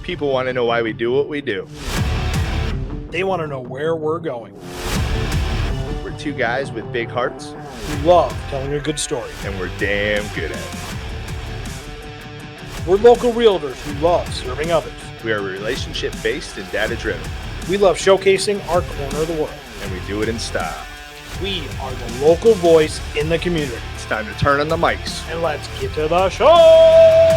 People want to know why we do what we do. They want to know where we're going. We're two guys with big hearts. We love telling a good story. And we're damn good at it. We're local realtors who love serving others. We are relationship-based and data-driven. We love showcasing our corner of the world. And we do it in style. We are the local voice in the community. It's time to turn on the mics. And let's get to the show!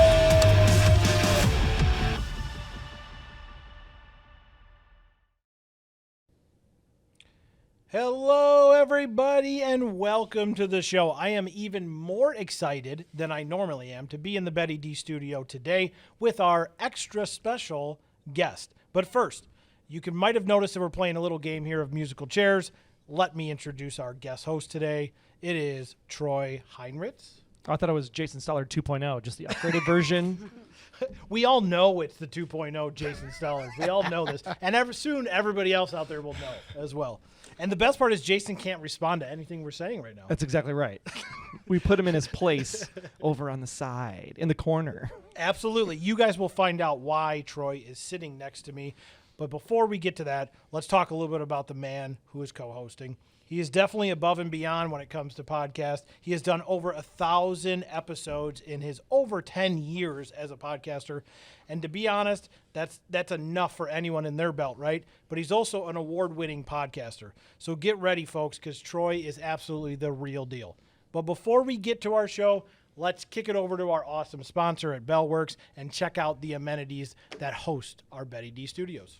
Hello, everybody, and welcome to the show. I am even more excited than I normally am to be in the Betty D studio today with our extra special guest. But first, you might have noticed that we're playing a little game here of musical chairs. Let me introduce our guest host today. It is Troy Heinritz. I thought it was Jason Stallard 2.0, just the upgraded version. We all know it's the 2.0 Jason Stallard. We all know this. And soon, everybody else out there will know as well. And the best part is Jason can't respond to anything we're saying right now. That's exactly right. We put him in his place over on the side, in the corner. Absolutely. You guys will find out why Troy is sitting next to me. But before we get to that, let's talk a little bit about the man who is co-hosting. He is definitely above and beyond when it comes to podcasts. He has done over 1,000 episodes in his over 10 years as a podcaster. And to be honest, that's enough for anyone in their belt, right? But he's also an award-winning podcaster. So get ready, folks, because Troy is absolutely the real deal. But before we get to our show, let's kick it over to our awesome sponsor at Bellworks and check out the amenities that host our Betty D Studios.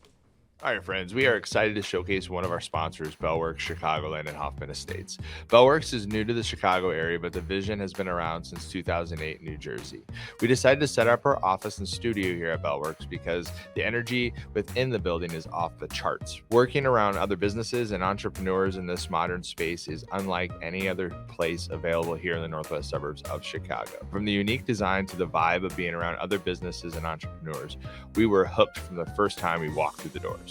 All right, friends, we are excited to showcase one of our sponsors, Bellworks, Chicagoland, and Hoffman Estates. Bellworks is new to the Chicago area, but the vision has been around since 2008 in New Jersey. We decided to set up our office and studio here at Bellworks because the energy within the building is off the charts. Working around other businesses and entrepreneurs in this modern space is unlike any other place available here in the northwest suburbs of Chicago. From the unique design to the vibe of being around other businesses and entrepreneurs, we were hooked from the first time we walked through the doors.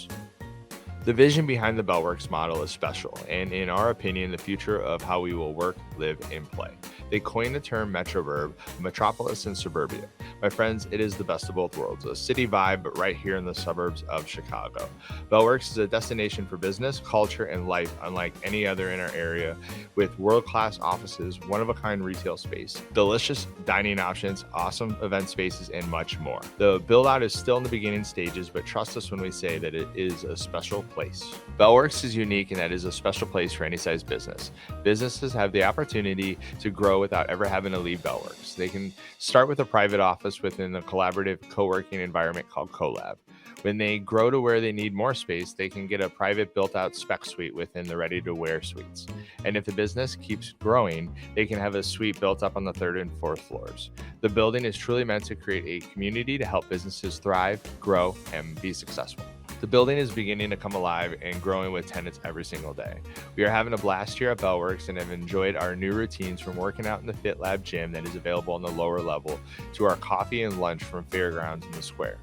The vision behind the Bellworks model is special, and in our opinion, the future of how we will work, live, and play. They coined the term metroburb, metropolis and suburbia. My friends, it is the best of both worlds, a city vibe, but right here in the suburbs of Chicago. Bellworks is a destination for business, culture, and life unlike any other in our area, with world-class offices, one-of-a-kind retail space, delicious dining options, awesome event spaces, and much more. The build-out is still in the beginning stages, but trust us when we say that it is a special place. Bellworks is unique in that it is a special place for any size business. Businesses have the opportunity to grow without ever having to leave Bellworks. They can start with a private office within a collaborative co-working environment called CoLab. When they grow to where they need more space, they can get a private built-out spec suite within the ready-to-wear suites. And if the business keeps growing, they can have a suite built up on the 3rd and 4th floors. The building is truly meant to create a community to help businesses thrive, grow, and be successful. The building is beginning to come alive and growing with tenants every single day. We are having a blast here at Bellworks and have enjoyed our new routines from working out in the Fit Lab gym that is available on the lower level to our coffee and lunch from Fairgrounds in the square.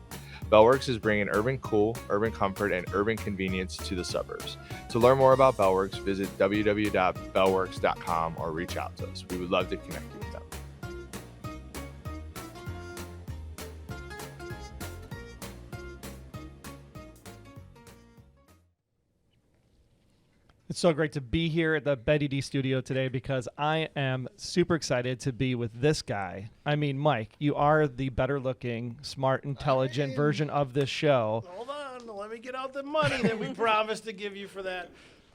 Bellworks is bringing urban cool, urban comfort, and urban convenience to the suburbs. To learn more about Bellworks, visit www.bellworks.com or reach out to us. We would love to connect you with them. It's so great to be here at the Betty D studio today because I am super excited to be with this guy. I mean, Mike, you are the better looking, smart, intelligent version of this show. Hold on. Let me get out the money that we promised to give you for that.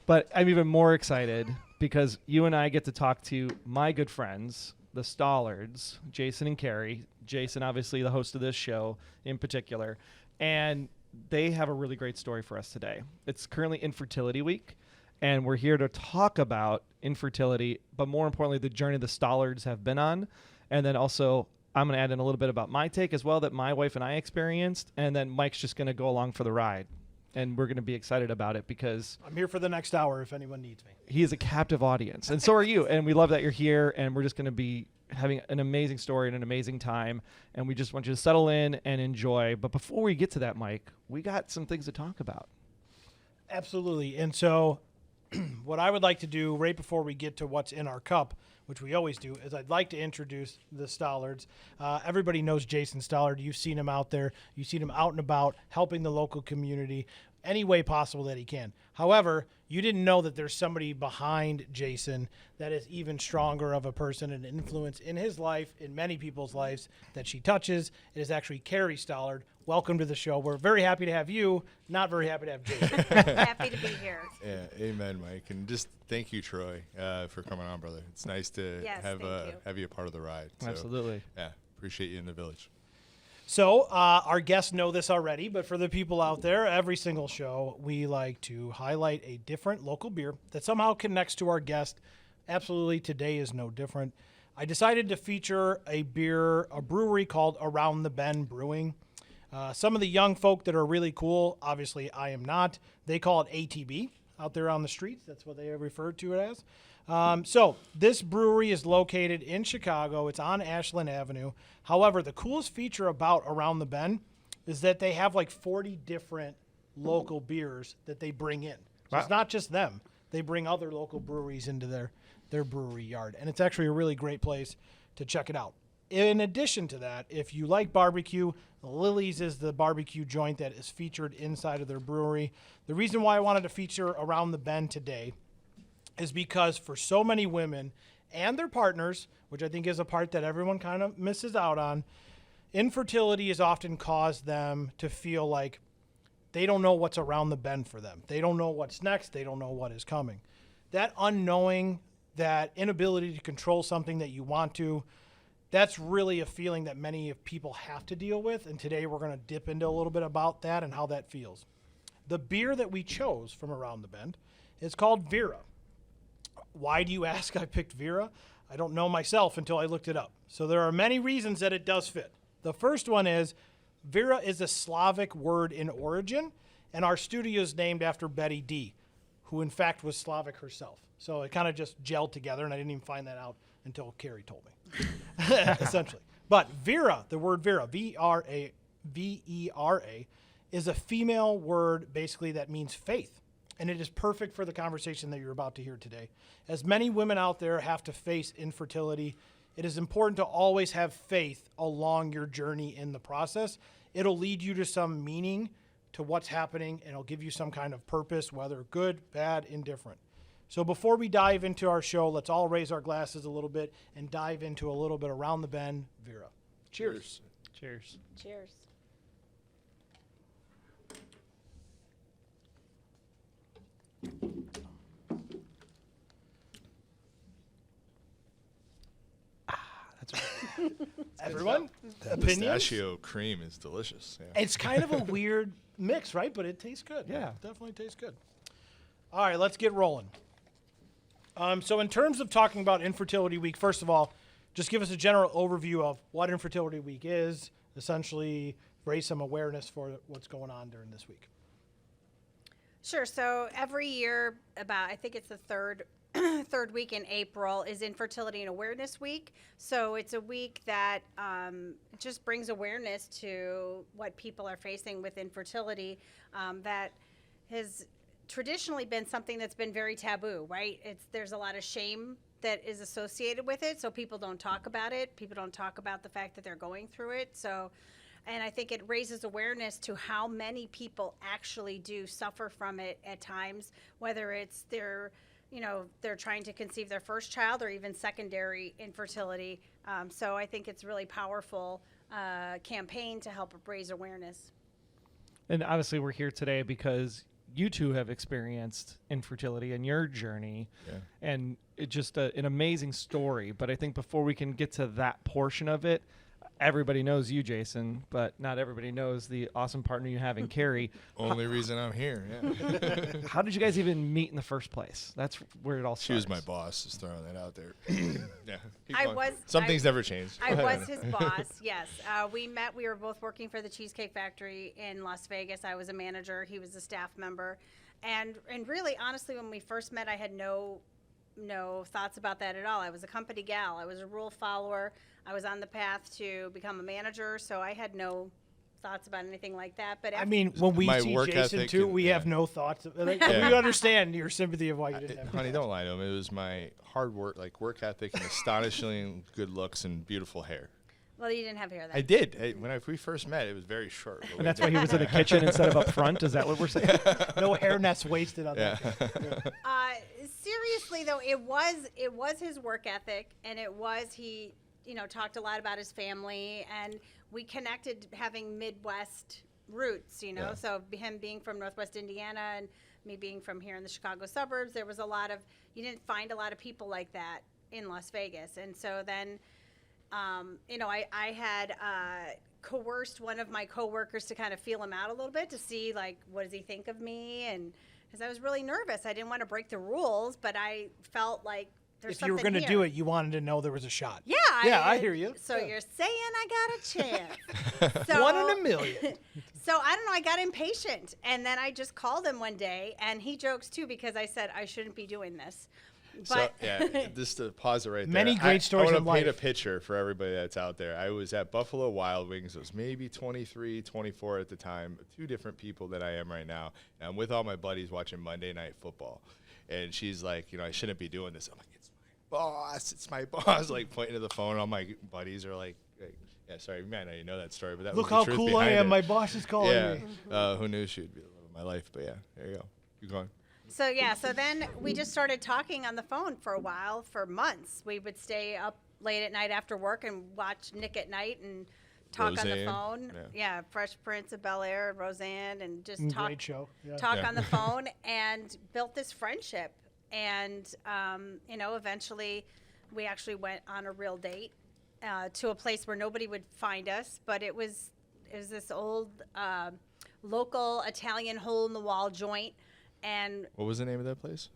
But I'm even more excited because you and I get to talk to my good friends, the Stallards, Jason and Kerri. Jason, obviously the host of this show in particular. And they have a really great story for us today. It's currently Infertility Week. And we're here to talk about infertility, but more importantly, the journey the Stallards have been on. And then also, I'm going to add in a little bit about my take as well that my wife and I experienced. And then Mike's just going to go along for the ride. And we're going to be excited about it because I'm here for the next hour if anyone needs me. He is a captive audience. And so are you. And we love that you're here. And we're just going to be having an amazing story and an amazing time. And we just want you to settle in and enjoy. But before we get to that, Mike, we got some things to talk about. Absolutely. And so what I would like to do right before we get to what's in our cup which we always do, is I'd like to introduce the Stallards. Everybody knows Jason Stallard. You've seen him out there. You've seen him out and about helping the local community any way possible that he can. However, you didn't know that there's somebody behind Jason that is even stronger of a person and influence in his life, in many people's lives that she touches. It is actually Kerri Stallard. Welcome to the show. We're very happy to have you, not very happy to have Jason. Happy to be here. Yeah, amen, Mike. And just thank you, Troy, for coming on, brother. It's nice to have you a part of the ride. So, Absolutely. Yeah, appreciate you in the village. So our guests know this already, but for the people out there, every single show, we like to highlight a different local beer that somehow connects to our guest. Absolutely, today is no different. I decided to feature a brewery called Around the Bend Brewing. Some of the young folk that are really cool, obviously I am not, they call it ATB out there on the streets. That's what they refer to it as. So this brewery is located in Chicago. It's on Ashland Avenue. However, the coolest feature about Around the Bend is that they have like 40 different local beers that they bring in. So It's not just them. They bring other local breweries into their brewery yard. And it's actually a really great place to check it out. In addition to that, if you like barbecue, Lily's is the barbecue joint that is featured inside of their brewery. The reason why I wanted to feature Around the Bend today is because for so many women and their partners, which I think is a part that everyone kind of misses out on, infertility has often caused them to feel like they don't know what's around the bend for them. They don't know what's next. They don't know what is coming. That unknowing, that inability to control something that you want to, that's really a feeling that many people have to deal with. And today we're going to dip into a little bit about that and how that feels. The beer that we chose from Around the Bend is called Vera. Why do you ask I picked Vera? I don't know myself until I looked it up. So there are many reasons that it does fit. The first one is Vera is a Slavic word in origin, and our studio is named after Betty D, who in fact was Slavic herself. So it kind of just gelled together, and I didn't even find that out until Kerri told me, essentially. But Vera, the word Vera, V-R-A, V-E-R-A, is a female word basically that means faith. And it is perfect for the conversation that you're about to hear today. As many women out there have to face infertility, it is important to always have faith along your journey in the process. It'll lead you to some meaning to what's happening, and it'll give you some kind of purpose, whether good, bad, indifferent. So before we dive into our show, let's all raise our glasses a little bit and dive into a little bit Around the Bend Vera. Cheers. Cheers. Cheers. That's right. Everyone, That opinions? pistachio cream is delicious. Yeah. It's kind of a weird mix, right? But it tastes good. Yeah. It definitely tastes good. All right, let's get rolling. So in terms of talking about Infertility Week, first of all, just give us a general overview of what Infertility Week is, essentially raise some awareness for what's going on during this week. Sure. So every year, I think it's the third week in April is Infertility and Awareness Week. So it's a week that just brings awareness to what people are facing with infertility that has traditionally been something that's been very taboo, right? There's a lot of shame that is associated with it, so people don't talk about it. People don't talk about the fact that they're going through it. And I think it raises awareness to how many people actually do suffer from it at times, whether it's they're trying to conceive their first child or even secondary infertility. So I think it's a really powerful campaign to help raise awareness. And obviously we're here today because you two have experienced infertility in your journey. Yeah. And it's just an amazing story. But I think before we can get to that portion of it, everybody knows you, Jason, but not everybody knows the awesome partner you have in Kerri. Only reason I'm here. Yeah. How did you guys even meet in the first place? That's where it all starts. She was my boss. Just throwing that out there. Yeah. keep I going. was- Some I- things never change. I was his boss, yes. We met, we were both working for the Cheesecake Factory in Las Vegas. I was a manager, he was a staff member. And really, honestly, when we first met, I had no thoughts about that at all. I was a company gal. I was a rule follower. I was on the path to become a manager, so I had no thoughts about anything like that. But I mean, when we see Jason too, we have no thoughts. We understand your sympathy of why you didn't have. Honey, don't lie to him. It was my hard work, work ethic, and astonishingly good looks and beautiful hair. Well, you didn't have hair then. I did. When we first met, it was very short. And that's why he was in the kitchen instead of up front? Is that what we're saying? No hair nets wasted on that. Seriously, though, it was his work ethic, and he talked a lot about his family, and we connected having Midwest roots, so him being from Northwest Indiana and me being from here in the Chicago suburbs, there was you didn't find a lot of people like that in Las Vegas. And so then I had coerced one of my coworkers to kind of feel him out a little bit to see, what does he think of me? And because I was really nervous. I didn't want to break the rules, but I felt like there's something if you were going to here. do it, you wanted to know there was a shot. Yeah. I hear you. So you're saying I got a chance. So, 1 in a million. So I don't know. I got impatient. And then I just called him one day, and he jokes too because I said I shouldn't be doing this. But just to pause it right there. Many great stories in I want to paint life. a picture for everybody that's out there. I was at Buffalo Wild Wings. I was maybe 23, 24 at the time. 2 different people that I am right now. And I'm with all my buddies watching Monday Night Football. And she's like, I shouldn't be doing this. I'm like, it's my boss. It's my boss. Pointing to the phone. All my buddies are like yeah, sorry, you might not know that story, but that Look was the how truth cool I behind am. it. My boss is calling me. Who knew she'd be the love of my life? But yeah, there you go. Keep going. So then we just started talking on the phone for a while, for months. We would stay up late at night after work and watch Nick at Night and talk on the phone. Yeah, Fresh Prince of Bel-Air, Roseanne, and just talk. Great show. Yeah. Talk on the phone and built this friendship. And eventually we actually went on a real date to a place where nobody would find us, but it was this old local Italian hole in the wall joint. And what was the name of that place?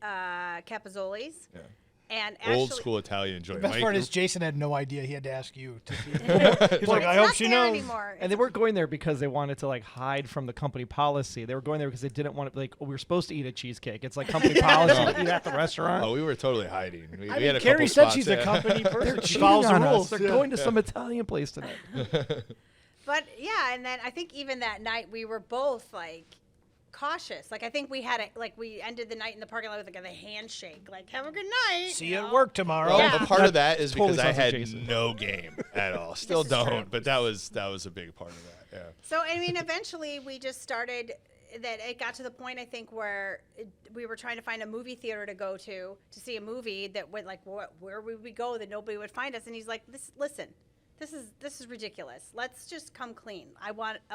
Capozzoli's. Yeah. And actually, old school Italian joint. The best part is Jason had no idea. He had to ask you to see. He's well, like, I hope she knows. Anymore. And they weren't going there because they wanted to hide from the company policy. They were going there because they didn't want to we were supposed to eat a cheesecake. It's like company policy to eat at the restaurant. Oh, we were totally hiding. We had a Kerri couple said spots, she's a company person. She Cheating follows the on rules. us. They're going to some Italian place tonight. But yeah, and then I think even that night we were both cautious. I think we had we ended the night in the parking lot with a handshake. Have a good night. See you at work tomorrow. Well, a part of that is Totally because I sounds like had Jason. no game at all. Still This is true. don't, but that was a big part of that. Yeah. So eventually we just started. That it got to the point I think where we were trying to find a movie theater to go to see a movie that would where would we go that nobody would find us, and he's like, listen, this is ridiculous. Let's just come clean.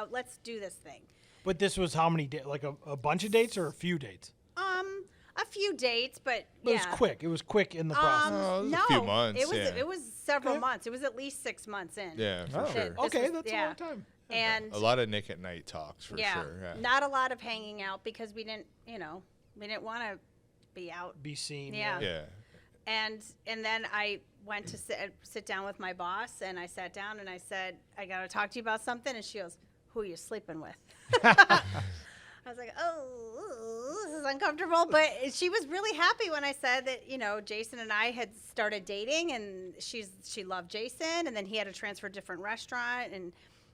Let's do this thing. But this was how many days? A bunch of dates or a few dates? A few dates, but It was quick. It was quick in the process. it was no, a few months. It was several months. It was at least 6 months in. Yeah, for sure. This Okay, was- that's a long time. And A lot of Nick at Night talks for sure. Yeah. not a lot of hanging out because we didn't want to be out. Be seen. Yeah. Yeah. And then I went to sit down with my boss, and I sat down and I said, I got to talk to you about something. And she goes, who are you sleeping with? I was like, oh, this is uncomfortable. But she was really happy when I said that, Jason and I had started dating, and she loved Jason, and then he had to transfer to a different restaurant. And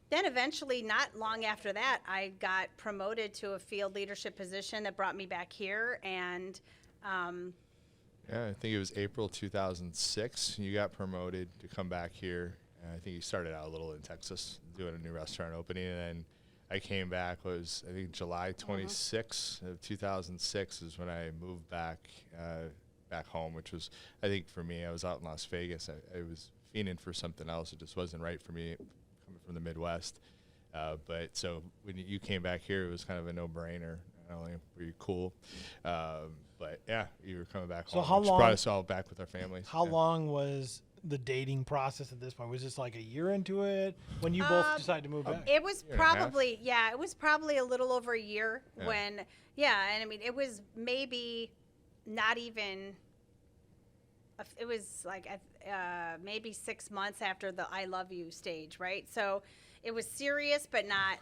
then eventually, not long after that, I got promoted to a field leadership position that brought me back here. And Yeah, I think it was April 2006. You got promoted to come back here. I think you started out a little in Texas doing a new restaurant opening, and then I came back. I think July 26th of 2006 is when I moved back home, which was, I think for me, I was out in Las Vegas. I was fiending for something else. It just wasn't right for me coming from the Midwest. But so when you came back here, it was kind of a no-brainer. Not only were you cool, but yeah, you were coming back home. how Which long- brought us all back with our families. How Yeah. long was the dating process at this point? Was this a year into it when you both decided to move back? It was Year and a half? probably a little over a year Yeah. when, and I mean, it was maybe not even, it was maybe 6 months after the I love you stage, right? So it was serious, but not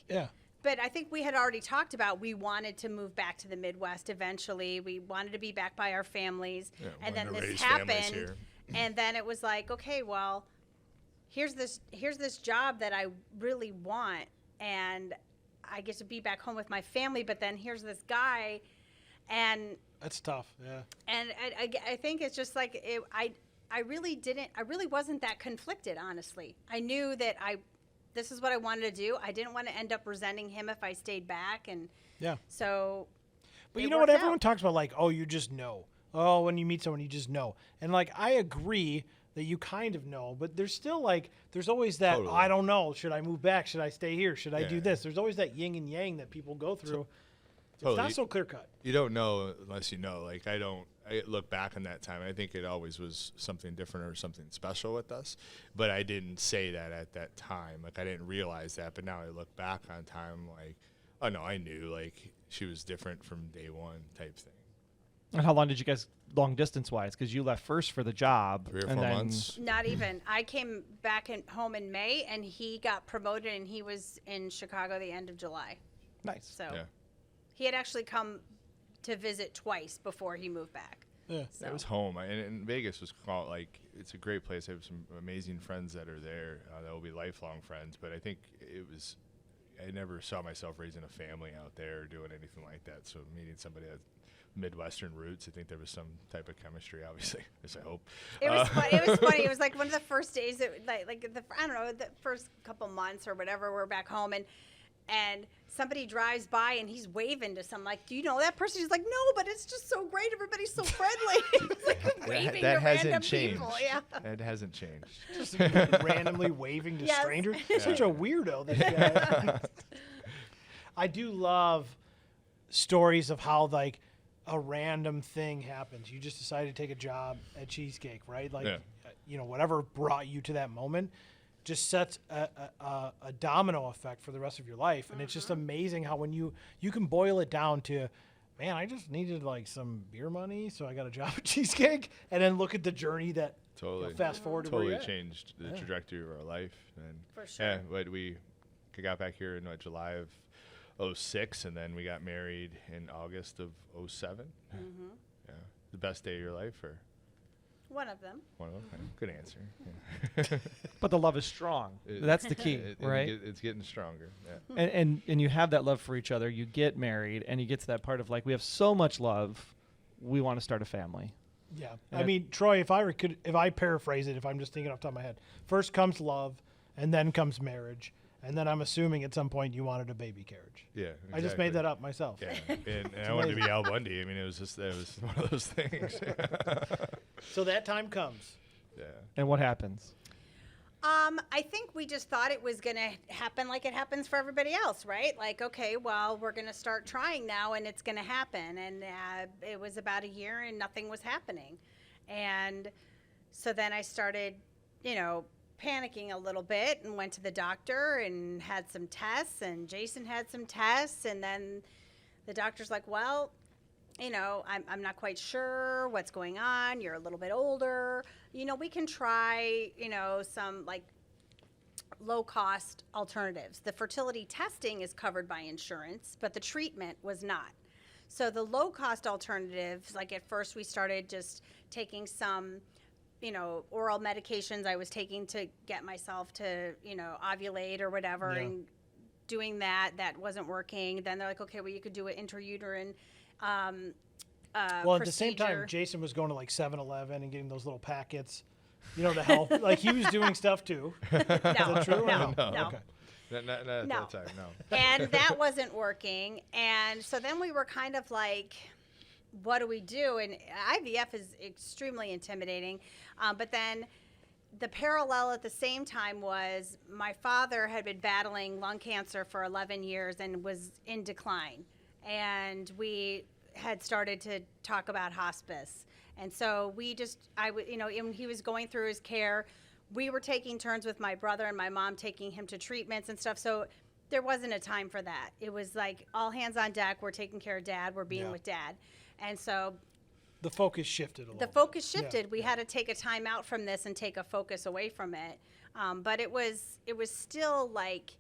Yeah. But I think we had already talked about we wanted to move back to the Midwest eventually. We wanted to be back by our families. Yeah, And then wanted to this raise families happened. here. And then it was okay, well, here's this job that I really want, and I get to be back home with my family, but then here's this guy, and That's tough. Yeah. and I think it's just like I really wasn't that conflicted, honestly. I knew that this is what I wanted to do. I didn't want to end up resenting him if I stayed back, and Yeah. so. But it you know what? worked Everyone out. talks about, like, oh, you just know. Oh, when you meet someone, you just know. And, like, I agree that you kind of know, but there's still, like, there's always that, Totally. I don't know. Should I move back? Should I stay here? Should I do Yeah. this? There's always that yin and yang that people go through. It's Totally. not so clear cut. You don't know unless you know. Like, I look back on that time. I think it always was something different or something special with us, but I didn't say that at that time. Like, I didn't realize that, but now I look back on time like, oh no, I knew, like, she was different from day one type thing. And how long did you guys, long distance wise? Because you left first for the job. 3 or and 4 then, months. Not even. I came back home in May, and he got promoted, and he was in Chicago the end of July. Nice. So Yeah. he had actually come to visit twice before he moved back. Yeah. So. It was home, and Vegas was called, like, it's a great place. I have some amazing friends that are there that will be lifelong friends. But I think I never saw myself raising a family out there or doing anything like that. So meeting somebody that Midwestern roots, I think there was some type of chemistry. Obviously, as I hope. It was fun. It was funny. It was like one of the first days that, I don't know, the first couple months or whatever, we're back home, and somebody drives by and he's waving to some, like, do you know that person? He's like, no, but it's just so great. Everybody's so friendly. It's like waving that to hasn't random changed. people. Yeah. That hasn't changed. Just randomly waving to Yes. strangers. Such a weirdo, this guy. I do love stories of how, like, a random thing happens. You just decide to take a job at Cheesecake, right? Like, Yeah. you know, whatever brought you to that moment just sets a domino effect for the rest of your life. And it's just amazing how when you can boil it down to, man, I just needed, like, some beer money, so I got a job at Cheesecake, and then look at the journey that Totally. fast forward to where Totally you're at. changed the trajectory of our life. And For sure. Yeah, but we got back here in July of 06, and then we got married in August of 07. Mm-hmm. Yeah, the best day of your life, or One of them. one of them? Good answer. Yeah. But the love is strong. That's the key, right? It's getting stronger. Yeah. And you have that love for each other. You get married, and you get to that part of, like, we have so much love, we want to start a family. Yeah. And I mean, Troy, if I paraphrase it, if I'm just thinking off the top of my head, first comes love, and then comes marriage, and then I'm assuming at some point you wanted a baby carriage. Yeah, I just made that up myself. Yeah, and I wanted to be Al Bundy. I mean, it was one of those things. So that time comes. Yeah. And what happens? I think we just thought it was going to happen like it happens for everybody else, right? Like, okay, well, we're going to start trying now, and it's going to happen. And it was about a year, and nothing was happening. And so then I started, panicking a little bit, and went to the doctor and had some tests, and Jason had some tests. And then the doctor's like, well, I'm not quite sure what's going on. You're a little bit older. We can try, some, like, low-cost alternatives. The fertility testing is covered by insurance, but the treatment was not. So the low-cost alternatives, like, at first we started just taking some, oral medications I was taking to get myself to, ovulate or whatever, Yeah. and doing that wasn't working. Then they're like, okay, well, you could do an intrauterine Well, at the same time, procedure. Jason was going to, like, 7-Eleven and getting those little packets, to help. Like, he was doing stuff too. No, Is that true? or no. Okay. Not at No. that time, no. And that wasn't working. And so then we were kind of like, what do we do? And IVF is extremely intimidating. But then the parallel at the same time was my father had been battling lung cancer for 11 years and was in decline. And we had started to talk about hospice. And so we when he was going through his care, we were taking turns with my brother and my mom taking him to treatments and stuff. So there wasn't a time for that. It was like all hands on deck. We're taking care of Dad. We're being Yeah. with Dad. And so The focus shifted a little the bit. focus shifted. We had to take a time out from this and take a focus away from it. But it was still like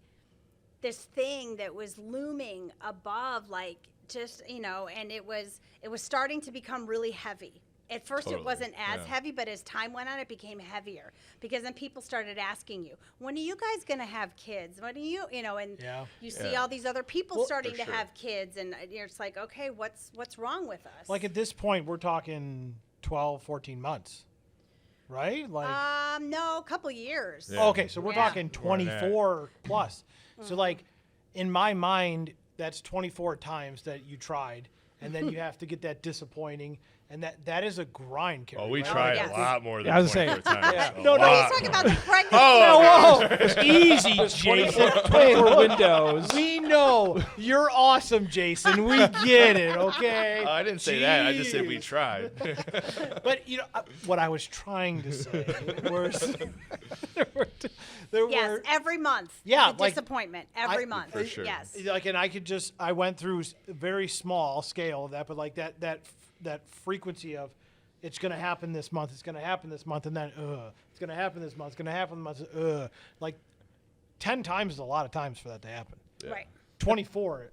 this thing that was looming above, like, just, and it was starting to become really heavy. At first, Totally. it wasn't as Yeah. heavy, but as time went on, it became heavier because then people started asking you, "When are you guys going to have kids? When are you, and Yeah. you see Yeah. all these other people Well, starting for to sure. have kids, and it's like, okay, what's wrong with us?" Like at this point, we're talking 12, 14 months, right? Like, no, a couple years. Yeah. okay, so we're Yeah. talking More than that. 24 plus. So like, in my mind, that's 24 times that you tried, and then you have to get that disappointing, and that is a grind, Kerri. Well, we right? tried yes. a lot more than Yeah, I was saying- 24 times. Yeah. A No, no, lot He's talking more. about the pregnant. Whoa, easy, 24, Jason. 24 windows. We know you're awesome, Jason. We get it, okay? I didn't say that. I just said we Jeez. tried. But what I was trying to say was there Yes, were every month. Yeah, the like, disappointment every I- month. For sure. Yes. like, and I went through a very small scale of that, but like that frequency of it's going to happen this month, it's going to happen this month, and then it's going to happen this month, it's going to happen this month, like 10 times is a lot of times for that to happen. Yeah. Right. 24.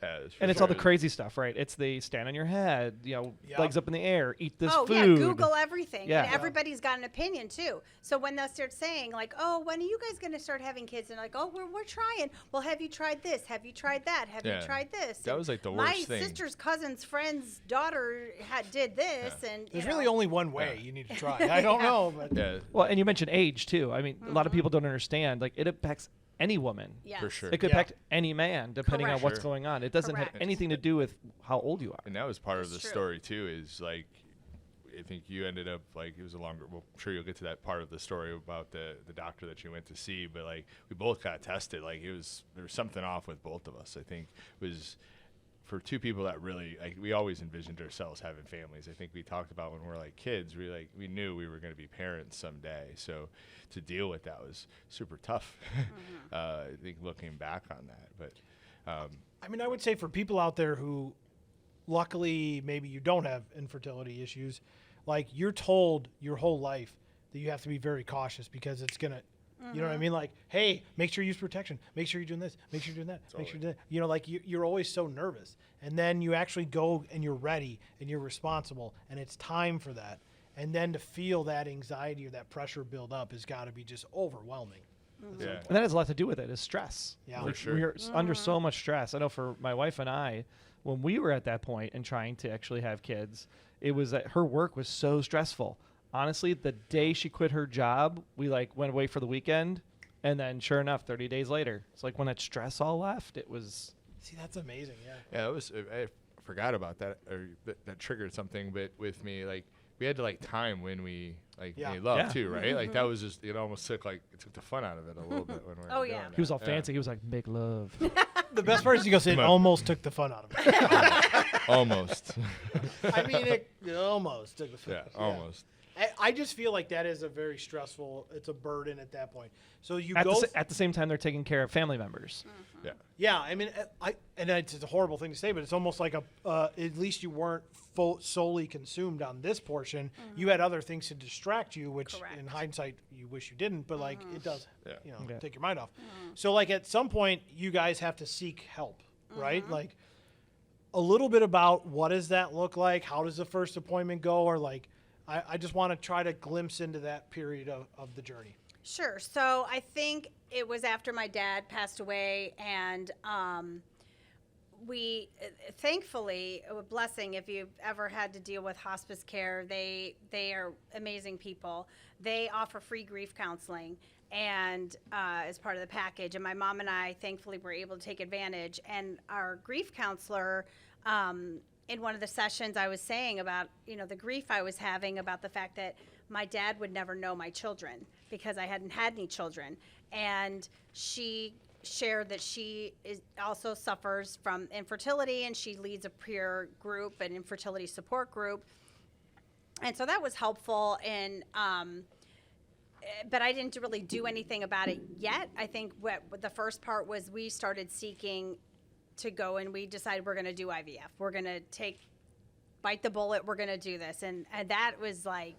Yeah, for And it's all the sure. crazy stuff, right? It's the stand on your head, Yeah. legs up in the air, eat this Oh, food. yeah, Google everything. Yeah. And everybody's got an opinion, too. So when they'll start saying, like, oh, when are you guys going to start having kids? And like, oh, we're trying. Well, have you tried this? Have you tried that? Have Yeah. you tried this? That And was, like, the my worst thing. sister's cousin's friend's daughter did this. Yeah. And There's you really know. only one way Yeah. you need to try. I don't know, but Yeah, Well, and you mentioned age too. I mean, a Mm-hmm. lot of people don't understand. Like, it affects any woman. Yes. for sure. It could Yeah. affect any man, depending Correct. on what's Sure. going on. It doesn't have Correct. anything to do with how old you are. And that was part of the That's true. story too. Is like, I think you ended up like it was a longer. Well, I'm sure you'll get to that part of the story about the doctor that you went to see. But like, we both got tested. Like, there was something off with both of us. I think it was for two people that really like we always envisioned ourselves having families. I think we talked about when we were like kids. We knew we were going to be parents someday. So to deal with that was super tough. I think looking back on that, but. I mean, I would say for people out there who, luckily, maybe you don't have infertility issues, like you're told your whole life that you have to be very cautious because it's gonna, you know what I mean? Like, hey, make sure you use protection. Make sure you're doing this. Make sure you're doing that. Make sure you're doing that. You know, like you're always so nervous, and then you actually go and you're ready and you're responsible, and it's time for that. And then to feel that anxiety or that pressure build up has got to be just overwhelming. Yeah. And that has a lot to do with it, is stress. Yeah. Like, For sure. We're under so much stress. I know for my wife and I, when we were at that point and trying to actually have kids, it was that her work was so stressful. Honestly, the day she quit her job, we like went away for the weekend, and then sure enough, 30 days later, it's like when that stress all left, it was. See, that's amazing. Yeah. Yeah, that was. I forgot about that, or that triggered something. But with me, like we had to like time when we like Yeah. made love Yeah. too, right? Like that was just it almost took the fun out of it a little bit when we were Oh, doing yeah. that. He was all Yeah. fancy. He was like, make love. The best part is he goes, it Come on. almost took the fun out of it. Almost. I mean, it almost took the fun. Yeah, almost. I just feel like that is a very stressful. It's a burden at that point. So you At go. at the same time, they're taking care of family members. Yeah. Yeah, I mean, and it's a horrible thing to say, but it's almost like at least you weren't solely consumed on this portion. You had other things to distract you, which Correct. in hindsight you wish you didn't, but like it does, Yeah. Yeah. take your mind off. So like at some point you guys have to seek help, right? Like a little bit about what does that look like? How does the first appointment go? Or like, I just want to try to glimpse into that period of the journey. Sure. So I think it was after my dad passed away, and we, thankfully, a blessing. If you've ever had to deal with hospice care, they are amazing people. They offer free grief counseling, and as part of the package. And my mom and I, thankfully, were able to take advantage. And our grief counselor. In one of the sessions, I was saying about, the grief I was having about the fact that my dad would never know my children because I hadn't had any children. And she shared that she also suffers from infertility, and she leads a peer group, an infertility support group. And so that was helpful. And but I didn't really do anything about it yet. I think what the first part was we started seeking to go, and we decided we're going to do IVF. We're going to bite the bullet. We're going to do this. And that was like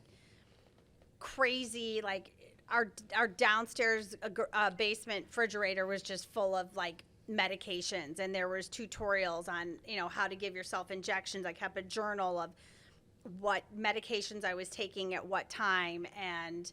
crazy. Like our downstairs basement refrigerator was just full of like medications, and there was tutorials on, how to give yourself injections. I kept a journal of what medications I was taking at what time, and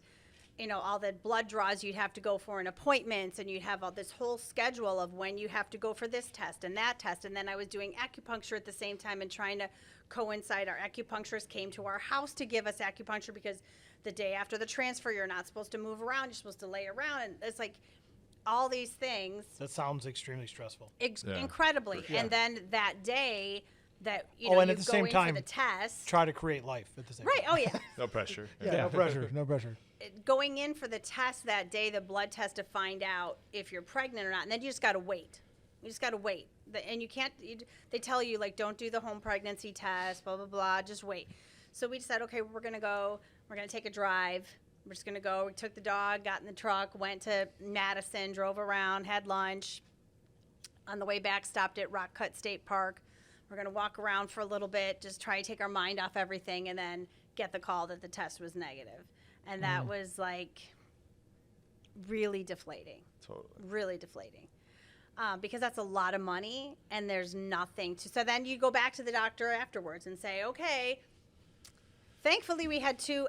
all the blood draws you'd have to go for and appointments, and you'd have all this whole schedule of when you have to go for this test and that test. And then I was doing acupuncture at the same time and trying to coincide. Our acupuncturist came to our house to give us acupuncture because the day after the transfer, you're not supposed to move around. You're supposed to lay around. And it's like all these things. That sounds extremely stressful. Incredibly. Yeah. And then that day that, and you at the go same in time, for the test. Try to create life at the same Right. time. Oh, yeah. No pressure. Yeah, no pressure. No pressure. Going in for the test that day, the blood test to find out if you're pregnant or not, and then you just got to wait. You just got to wait. And you can't, they tell you, like, don't do the home pregnancy test, blah, blah, blah, just wait. So we decided, okay, we're going to take a drive. We're just going to go. We took the dog, got in the truck, went to Madison, drove around, had lunch. On the way back, stopped at Rock Cut State Park. We're going to walk around for a little bit, just try to take our mind off everything, and then get the call that the test was negative. And that was like really deflating. Totally. Really deflating. Because that's a lot of money and there's nothing to. So then you go back to the doctor afterwards and say, okay, thankfully we had two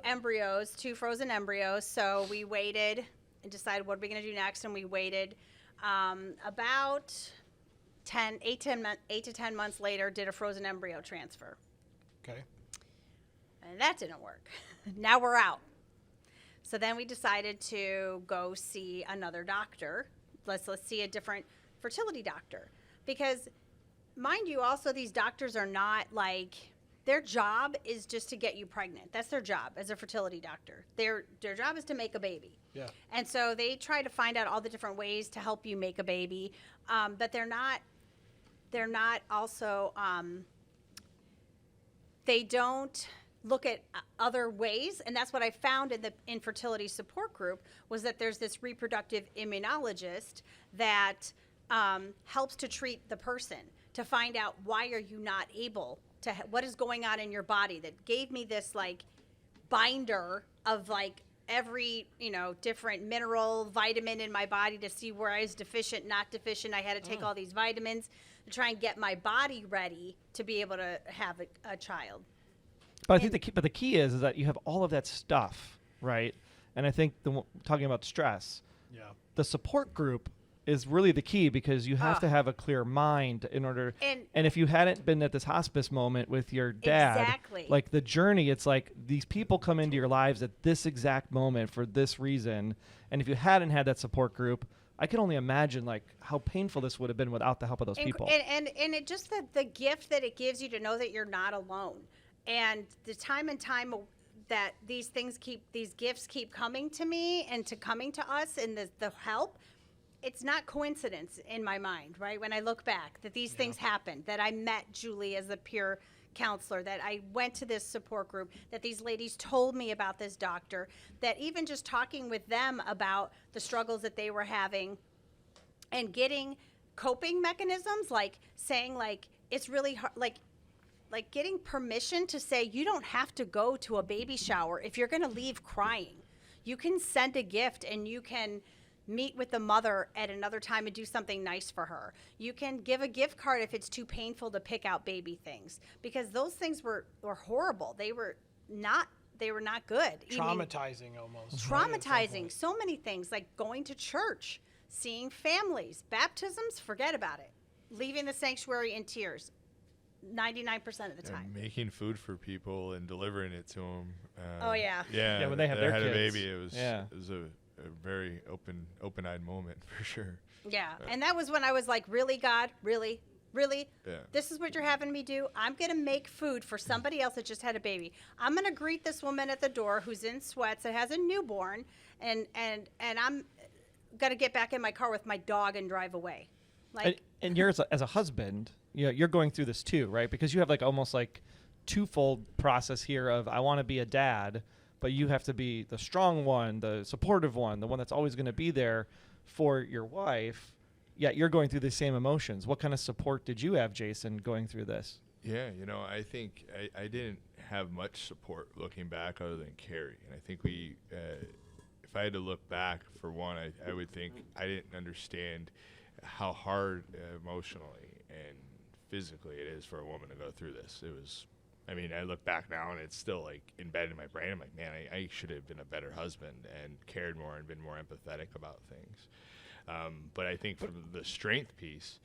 frozen embryos. So we waited and decided what are we going to do next. And we waited about 8 to 10 months later, did a frozen embryo transfer. Okay. And that didn't work. Now we're out. So then we decided to go see another doctor. Let's see a different fertility doctor. Because, mind you, also these doctors are not like, their job is just to get you pregnant. That's their job as a fertility doctor. Their job is to make a baby. Yeah. And so they try to find out all the different ways to help you make a baby. But they're not also, they don't look at other ways, and that's what I found in the infertility support group, was that there's this reproductive immunologist that helps to treat the person to find out why are you not able to, what is going on in your body, that gave me this like binder of like every different mineral, vitamin in my body to see where I was deficient, not deficient. I had to take all these vitamins to try and get my body ready to be able to have a child. But I think the key is that you have all of that stuff, right? And I think talking about stress, the support group is really the key, because you have to have a clear mind in order. And if you hadn't been at this hospice moment with your dad, like the journey, it's like these people come into your lives at this exact moment for this reason. And if you hadn't had that support group, I can only imagine like how painful this would have been without the help of those people. And it just the gift that it gives you to know that you're not alone. And the time that these gifts keep coming to me and coming to us, and the help, it's not coincidence in my mind, right? When I look back, that these things happened, that I met Julie as a peer counselor, that I went to this support group, that these ladies told me about this doctor, that even just talking with them about the struggles that they were having and getting coping mechanisms, like saying like, it's really hard, like getting permission to say you don't have to go to a baby shower if you're going to leave crying. You can send a gift and you can meet with the mother at another time and do something nice for her. You can give a gift card if it's too painful to pick out baby things, because those things were horrible. They were not good. Traumatizing almost. Traumatizing. Right, so many things, like going to church, seeing families, baptisms, forget about it. Leaving the sanctuary in tears. 99% of the time. Making food for people and delivering it to them. Oh yeah. Yeah. When they had their had kids. a baby, it was a very open-eyed moment for sure. Yeah, and that was when I was like, really, God, really? Yeah. This is what you're having me do? I'm gonna make food for somebody else that just had a baby. I'm gonna greet this woman at the door who's in sweats that has a newborn, and I'm gonna get back in my car with my dog and drive away. Like, and you're as a husband, you're going through this too, right? Because you have like almost like twofold process here of I want to be a dad, but you have to be the strong one, the supportive one, the one that's always going to be there for your wife. Yet you're going through the same emotions. What kind of support did you have, Jason, going through this? Yeah, I think I didn't have much support looking back other than Kerri. And I think if I had to look back, for one, I would think I didn't understand how hard emotionally and physically it is for a woman to go through this. It was I mean, I look back now and it's still like embedded in my brain. I'm like, man, I should have been a better husband and cared more and been more empathetic about things. But I think from the strength piece,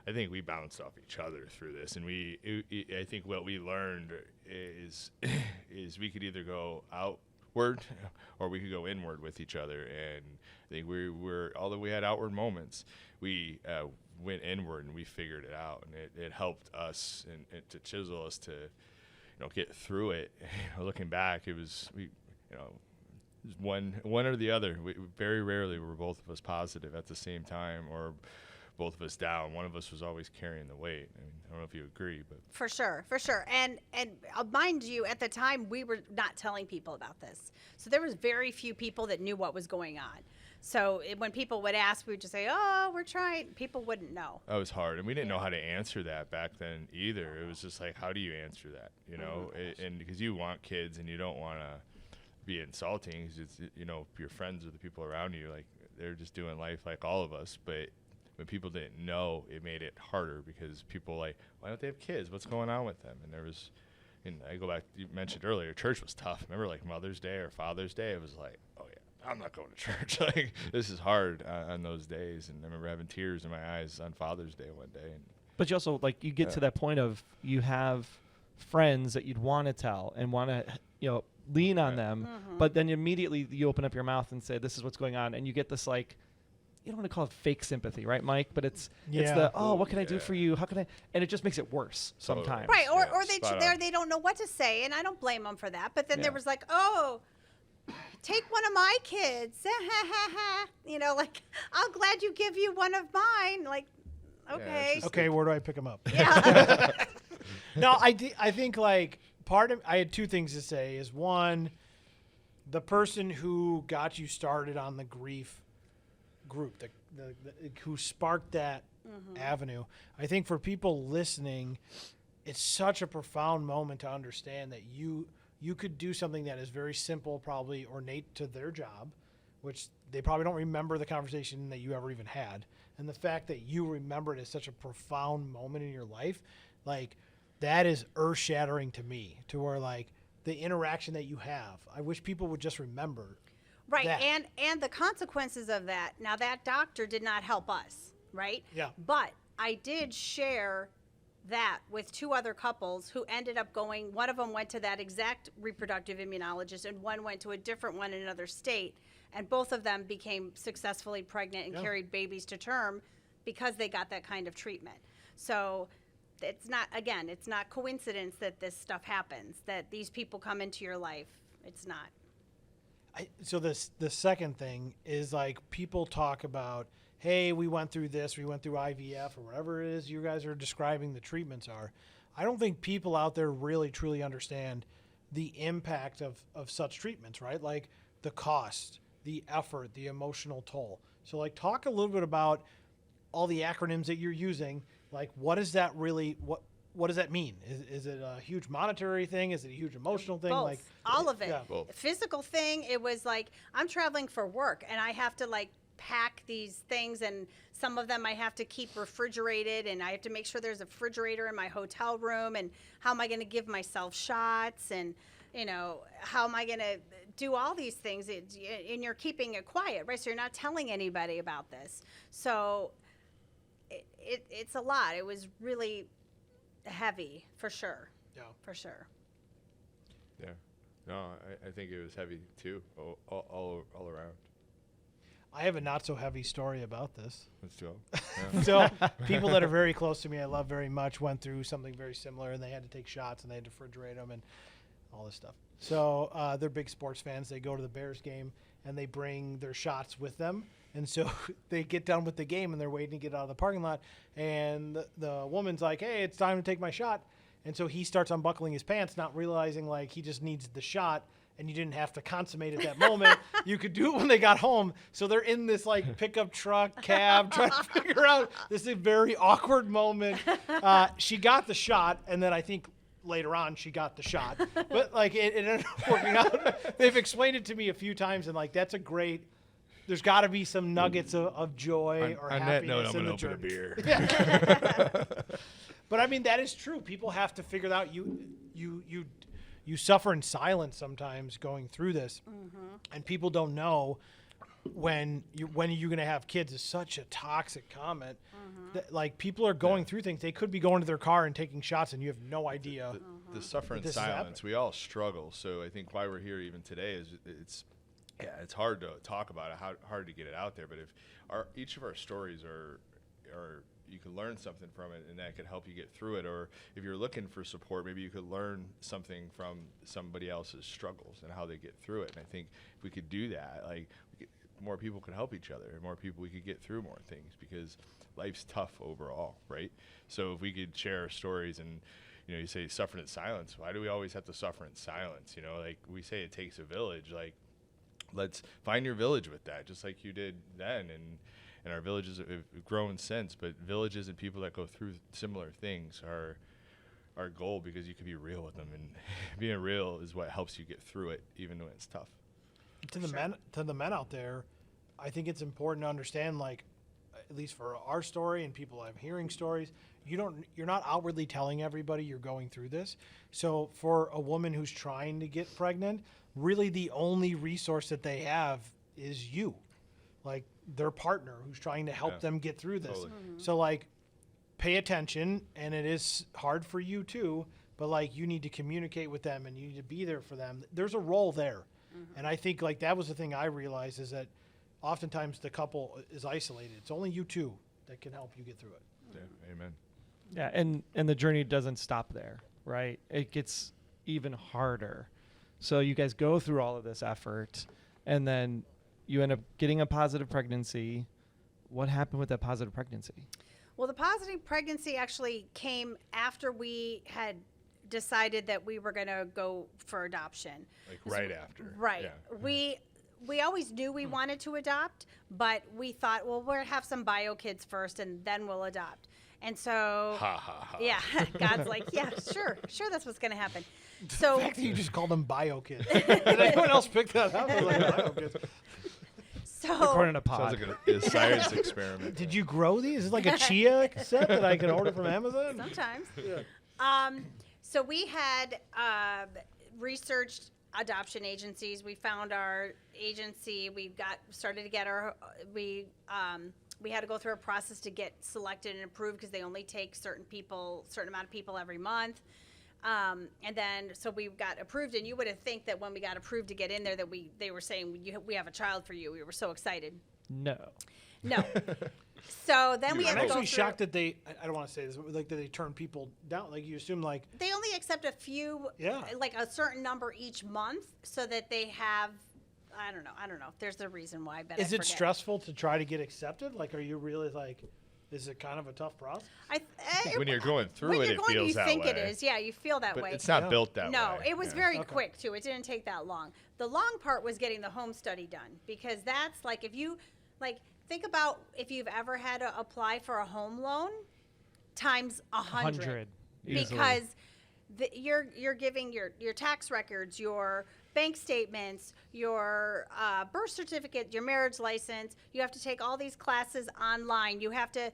I think we bounced off each other through this, and I think what we learned is we could either go outward or we could go inward with each other. And I think although we had outward moments, we went inward and we figured it out, and it helped us and to chisel us to get through it. Looking back, it was one or the other. Very rarely were both of us positive at the same time, or both of us down. One of us was always carrying the weight. I mean, I don't know if you agree, but For sure. And mind you, at the time, we were not telling people about this. So there was very few people that knew what was going on. So when people would ask, we would just say, oh, we're trying. People wouldn't know. that was hard, and we didn't know how to answer that back then either. It was just like, how do you answer that? And because you want kids and you don't want to be insulting, 'cause it's, your friends or the people around you, like, they're just doing life like all of us. But when people didn't know, it made it harder, because people like, why don't they have kids? What's going on with them? And I go back, you mentioned earlier, church was tough. Remember, like, Mother's Day or Father's Day, it was like, oh yeah, I'm not going to church. Like, this is hard on those days. And I remember having tears in my eyes on Father's Day one day. But you also, like, you get to that point of you have friends that you'd want to tell and want to, lean on them. But then immediately you open up your mouth and say, this is what's going on. And you get this, like, you don't want to call it fake sympathy, right, Mike? But it's the, what can I do for you? How can I? And it just makes it worse sometimes. Right, or they don't know what to say, and I don't blame them for that. But then there was like, oh, take one of my kids. Like, I'm glad you give you one of mine. Like, okay. Okay, where do I pick them up? Yeah. No, I think, like, I had two things to say. Is one, the person who got you started on the grief group, who sparked that avenue. I think for people listening, it's such a profound moment to understand that you could do something that is very simple, probably ornate to their job, which they probably don't remember the conversation that you ever even had. And the fact that you remember it as such a profound moment in your life, like, that is earth-shattering to me, to where, like, the interaction that you have, I wish people would just remember. Right, that. and the consequences of that. Now, that doctor did not help us, right? Yeah. But I did share that with two other couples who ended up going. One of them went to that exact reproductive immunologist, and one went to a different one in another state. And both of them became successfully pregnant and carried babies to term because they got that kind of treatment. So it's not coincidence that this stuff happens, that these people come into your life. It's not. So the second thing is, like, people talk about, hey, we went through this, we went through IVF, or whatever it is you guys are describing the treatments are. I don't think people out there really truly understand the impact of such treatments, right? Like, the cost, the effort, the emotional toll. So, like, talk a little bit about all the acronyms that you're using. Like, what does that really, what does that mean? Is it a huge monetary thing? Is it a huge emotional thing? Both. Like, all of it. Yeah. Both. Physical thing, it was like, I'm traveling for work and I have to, like, pack these things, and some of them I have to keep refrigerated, and I have to make sure there's a refrigerator in my hotel room, and how am I going to give myself shots, and how am I going to do all these things, and you're keeping it quiet, right? So you're not telling anybody about this. So it's a lot. It was really heavy, for sure. Yeah. For sure. Yeah. No, I think it was heavy too, all around. I have a not so heavy story about this. Let's go. Yeah. So people that are very close to me, I love very much, went through something very similar, and they had to take shots and they had to refrigerate them and all this stuff. So they're big sports fans. They go to the Bears game and they bring their shots with them. And so they get done with the game and they're waiting to get out of the parking lot. And the woman's like, hey, it's time to take my shot. And so he starts unbuckling his pants, not realizing, like, he just needs the shot. And you didn't have to consummate at that moment. You could do it when they got home. So they're in this, like, pickup truck, cab, trying to figure out this is a very awkward moment. She got the shot, and then I think later on she got the shot. But, like, it ended up working out. They've explained it to me a few times, and, like, that's a great – there's got to be some nuggets of joy or on happiness that note, I'm in the going to open journey. a beer. But, I mean, that is true. People have to figure out you suffer in silence sometimes going through this, and people don't know when you're going to have kids is such a toxic comment. That, like, people are going through things. They could be going to their car and taking shots, and you have no idea. The suffer in This is happening. silence. We all struggle. So I think why we're here even today is it's hard to talk about it, hard to get it out there. But if each of our stories are you can learn something from it, and that could help you get through it. Or if you're looking for support, maybe you could learn something from somebody else's struggles and how they get through it. And I think if we could do that, like, more people could help each other, and more people, we could get through more things, because life's tough overall, right? So if we could share our stories, and you say suffering in silence. Why do we always have to suffer in silence? Like we say, it takes a village. Like, let's find your village with that, just like you did then, and our villages have grown since. But villages and people that go through similar things are our goal, because you can be real with them, and being real is what helps you get through it, even when it's tough. To the men out there, I think it's important to understand, like, at least for our story and people I'm hearing stories, you're not outwardly telling everybody you're going through this. So for a woman who's trying to get pregnant, really the only resource that they have is you, like their partner who's trying to help them get through this. Totally. So, like, pay attention, and it is hard for you too, but, like, you need to communicate with them, and you need to be there for them. There's a role there. And I think, like, that was the thing I realized, is that oftentimes the couple is isolated. It's only you two that can help you get through it. Yeah, amen. Yeah, and the journey doesn't stop there, right? It gets even harder. So you guys go through all of this effort, and then you end up getting a positive pregnancy. What happened with that positive pregnancy? Well, the positive pregnancy actually came after we had decided that we were going to go for adoption. Like right after. Right. Yeah. We always knew we wanted to adopt, but we thought, well, we'll have some bio kids first, and then we'll adopt. And so, Ha ha ha. yeah, God's like, yeah, sure, that's what's going to happen. So The fact that you just called them bio kids. Did anyone else pick that up? I was like, bio kids. According to Pod. Sounds like a science experiment. Did you grow these? Is it like a chia set that I can order from Amazon? sometimes. So we had researched adoption agencies. We found our agency. We started to get our. We had to go through a process to get selected and approved, because they only take certain amount of people every month. And then so we got approved, and you would have think that when we got approved to get in there that they were saying we have a child for you. We were so excited. No. So then we had I'm to go actually through. shocked that I don't want to say this, like, that they turn people down. Like, you assume, like, They only accept a few, like a certain number each month, so that they have. I don't know. There's a reason why. But is I it forget. stressful to try to get accepted? Like, are you really, like, is it kind of a tough process? When you're going through when it, you're it going, feels you that think way. it is. Yeah, you feel that But way. it's not built that way. No, it was very Okay. quick too. It didn't take that long. The long part was getting the home study done, because that's like, if you think about if you've ever had to apply for a home loan times 100, because you're giving your tax records, your bank statements, your birth certificate, your marriage license. You have to take all these classes online. You have to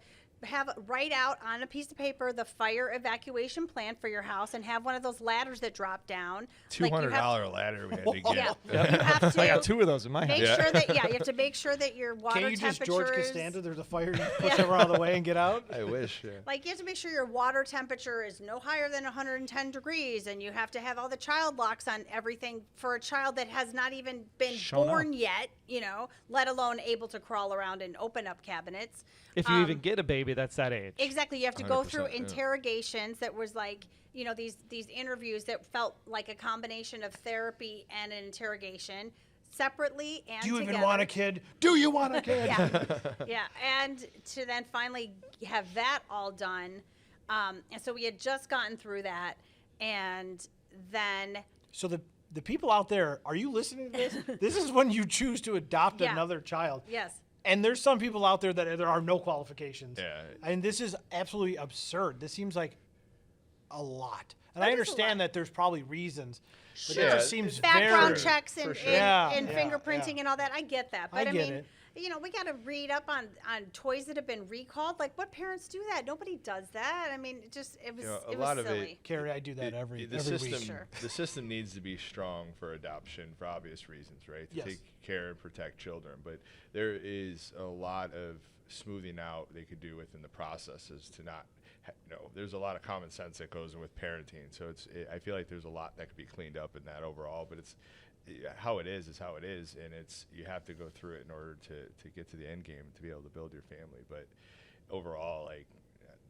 write out on a piece of paper the fire evacuation plan for your house, and have one of those ladders that drop down. $200 ladder we had to get. Yeah, you have to I got two of those in my house. make sure that you have to make sure that your water Can't you just temperature George is Costanza? There's a fire. You push everyone out of the way and get out. I wish. Yeah. like, you have to make sure your water temperature is no higher than 110 degrees, and you have to have all the child locks on everything for a child that has not even been Shown born yet, let alone able to crawl around and open up cabinets. If you even get a baby that's that age. Exactly. You have to go through 100%, yeah. interrogations that was like, these interviews that felt like a combination of therapy and an interrogation, separately and Do you together. even want a kid? Do you want a kid? Yeah, and to then finally have that all done. And so we had just gotten through that, and then So the people out there, are you listening to this? This is when you choose to adopt Yeah. another child. yes. And there's some people out there that there are no qualifications. Yeah. And this is absolutely absurd. This seems like a lot. And That I is a understand lot. that there's probably reasons. But Sure. it just seems Background very... checks For and, sure. Yeah, and yeah, fingerprinting yeah. and all that. I get that. But I I get mean, it. we got to read up on toys that have been recalled. Like, what parents do that? Nobody does that. I mean, it was a lot of silly. Kerri, I do that every system, week. Sure. The system needs to be strong for adoption for obvious reasons, right? To Yes. take care and protect children. But there is a lot of smoothing out they could do within the processes to not, there's a lot of common sense that goes in with parenting. So I feel like there's a lot that could be cleaned up in that overall, but how it is how it is, and you have to go through it in order to get to the end game to be able to build your family. But overall, like,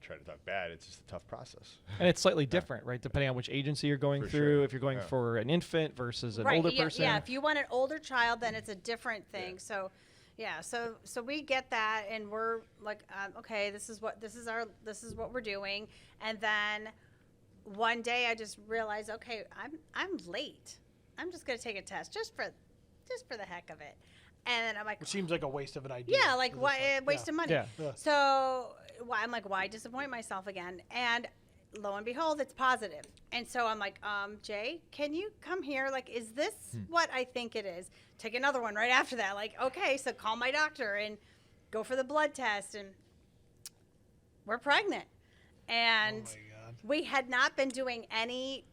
try to talk bad, it's just a tough process. And it's slightly different, right? Depending on which agency you're going For through. sure. If you're going Yeah. for an infant versus an Right, older yeah, person. Yeah, if you want an older child, then it's a different thing. Yeah. So, yeah, so we get that, and we're like, okay, this is what we're doing. And then one day I just realized, okay, I'm late. I'm just gonna take a test just for the heck of it. And then I'm like, Which seems like a waste of an idea. yeah, like why waste of money? Yeah. Yeah. So I'm like, why disappoint myself again? And lo and behold, it's positive. And so I'm like, Jay, can you come here? Like, is this what I think it is? Take another one right after that. Like, okay, so call my doctor and go for the blood test, and we're pregnant. And Oh my God. we had not been doing any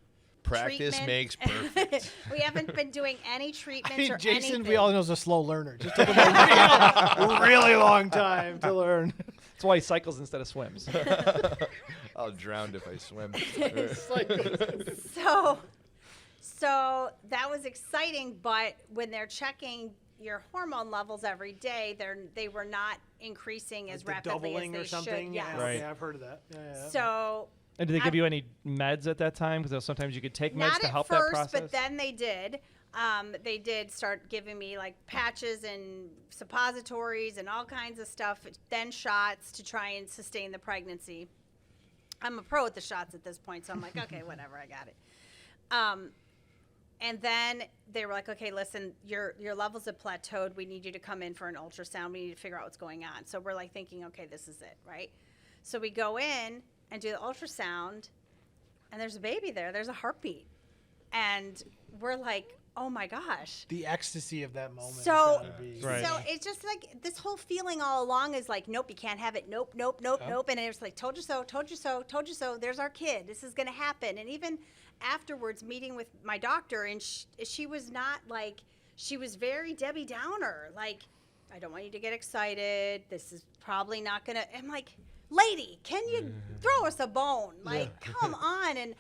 Practice treatment. makes perfect. We haven't been doing any I treatments mean, or Jason, anything. we all know is a slow learner. Just took him a really long time to learn. That's why he cycles instead of swims. I'll drown if I swim. So that was exciting, but when they're checking your hormone levels every day, they were not increasing as Like the rapidly doubling as or they something. should. Yeah, Yes. Right. yeah, I've heard of that. Yeah. So And did they give you any meds at that time? Because sometimes you could take meds not to at help first, that process. but then they did. They did start giving me like patches and suppositories and all kinds of stuff, then shots to try and sustain the pregnancy. I'm a pro at the shots at this point, so I'm like, okay, whatever, I got it. And then they were like, okay, listen, your levels have plateaued. We need you to come in for an ultrasound. We need to figure out what's going on. So we're like thinking, okay, this is it, right? So we go in and do the ultrasound, and there's a baby there. There's a heartbeat. And we're like, oh my gosh. The ecstasy of that moment. So, has gotta be, Right. so it's just like this whole feeling all along is like, nope, you can't have it. Nope, nope, nope, Yeah. nope. And it was like, told you so, told you so, told you so. There's our kid. This is going to happen. And even afterwards, meeting with my doctor, and she was not like, she was very Debbie Downer. Like, I don't want you to get excited. This is probably not going to. I'm like, lady, can you throw us a bone? Like, come on. And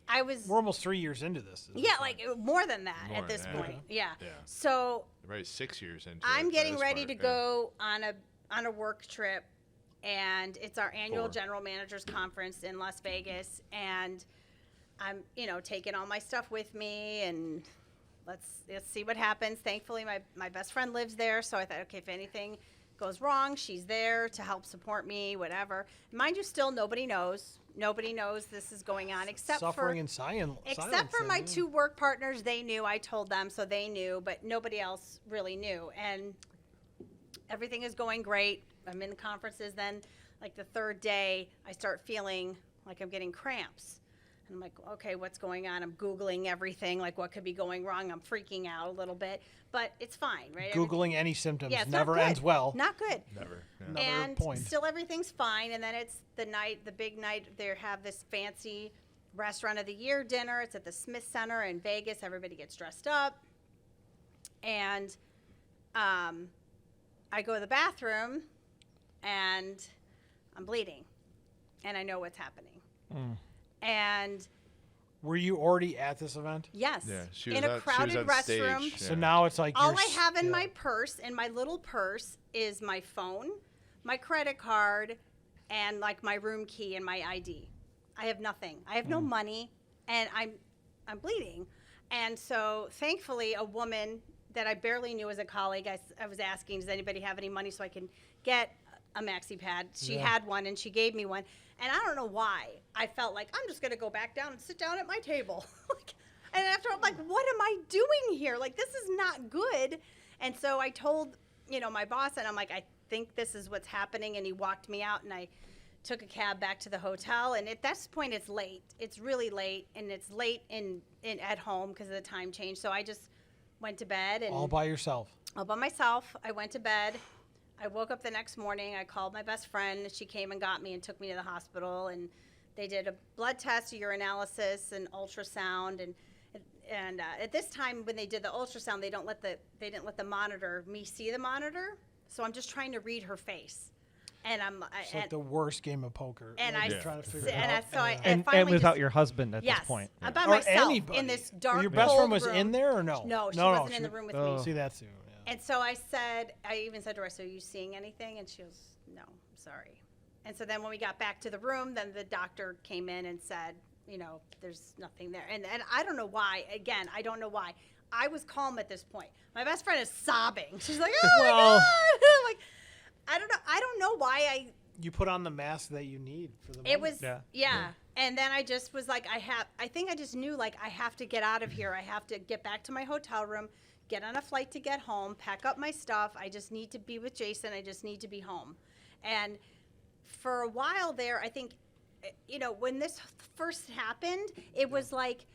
I was. We're almost 3 years into this. Yeah, like more than that More at this than that. point. Yeah. Yeah. So Right, 6 years into I'm it, getting for this ready part, to yeah. go on a work trip, and it's our annual 4. general managers conference in Las Vegas, and I'm taking all my stuff with me, and let's see what happens. Thankfully, my best friend lives there, so I thought, okay, if anything goes wrong, she's there to help support me, whatever. Mind you, still nobody knows. Nobody knows this is going on except Suffering for and silence. except for my yeah. 2 work partners. They knew. I told them, so they knew, but nobody else really knew. And everything is going great. I'm in the conferences. Then, like the 3rd day, I start feeling like I'm getting cramps. And I'm like, okay, what's going on? I'm Googling everything, like what could be going wrong. I'm freaking out a little bit, but it's fine, right? Googling any symptoms Yeah, it's not never good. ends well. Not good. Never. Yeah. Another And point. still everything's fine. And then it's the big night. They have this fancy restaurant of the year dinner. It's at the Smith Center in Vegas. Everybody gets dressed up. And I go to the bathroom, and I'm bleeding. And I know what's happening. And Were you already at this event? yes, Yeah, she was in a on- she was crowded on restroom. stage. So Yeah. now it's like All you're I have in yeah. my purse, in my little purse, is my phone, my credit card, and like my room key and my ID. I have nothing. I have no money, and I'm bleeding. And so thankfully, a woman that I barely knew as a colleague, I was asking, does anybody have any money so I can get a maxi pad? She Yeah. had one, and she gave me one. And I don't know why. I felt like I'm just going to go back down and sit down at my table. And after I'm like, what am I doing here? Like, this is not good. And so I told, my boss, and I'm like, I think this is what's happening. And he walked me out, and I took a cab back to the hotel. And at this point, it's late. It's really late, and it's late at home because of the time change. So I just went to bed. And all by yourself. all by myself. I went to bed, I woke up the next morning. I called my best friend. She came and got me and took me to the hospital. And they did a blood test, a urinalysis, an ultrasound. And at this time, when they did the ultrasound, they didn't let the monitor me see the monitor. So I'm just trying to read her face. And It's like the worst game of poker. And like, I trying to figure it out. and so I And finally without just, your husband at yes, this point. I'm by Or myself anybody. in this dark, Your best cold friend was room. in there or no? No, she wasn't in the room with me. See, that's too. Yeah. And so I even said to her, so are you seeing anything? And she goes, no, I'm sorry. And so then when we got back to the room, then the doctor came in and said, there's nothing there. And I don't know why. Again, I don't know why. I was calm at this point. My best friend is sobbing. She's like, oh my God. I'm like, I don't know why You put on the mask that you need for the moment. it was, yeah. And then I just was like, I think I just knew, like, I have to get out of here. I have to get back to my hotel room, get on a flight to get home, pack up my stuff. I just need to be with Jason. I just need to be home. And for a while there, I think, when this first happened, it was like,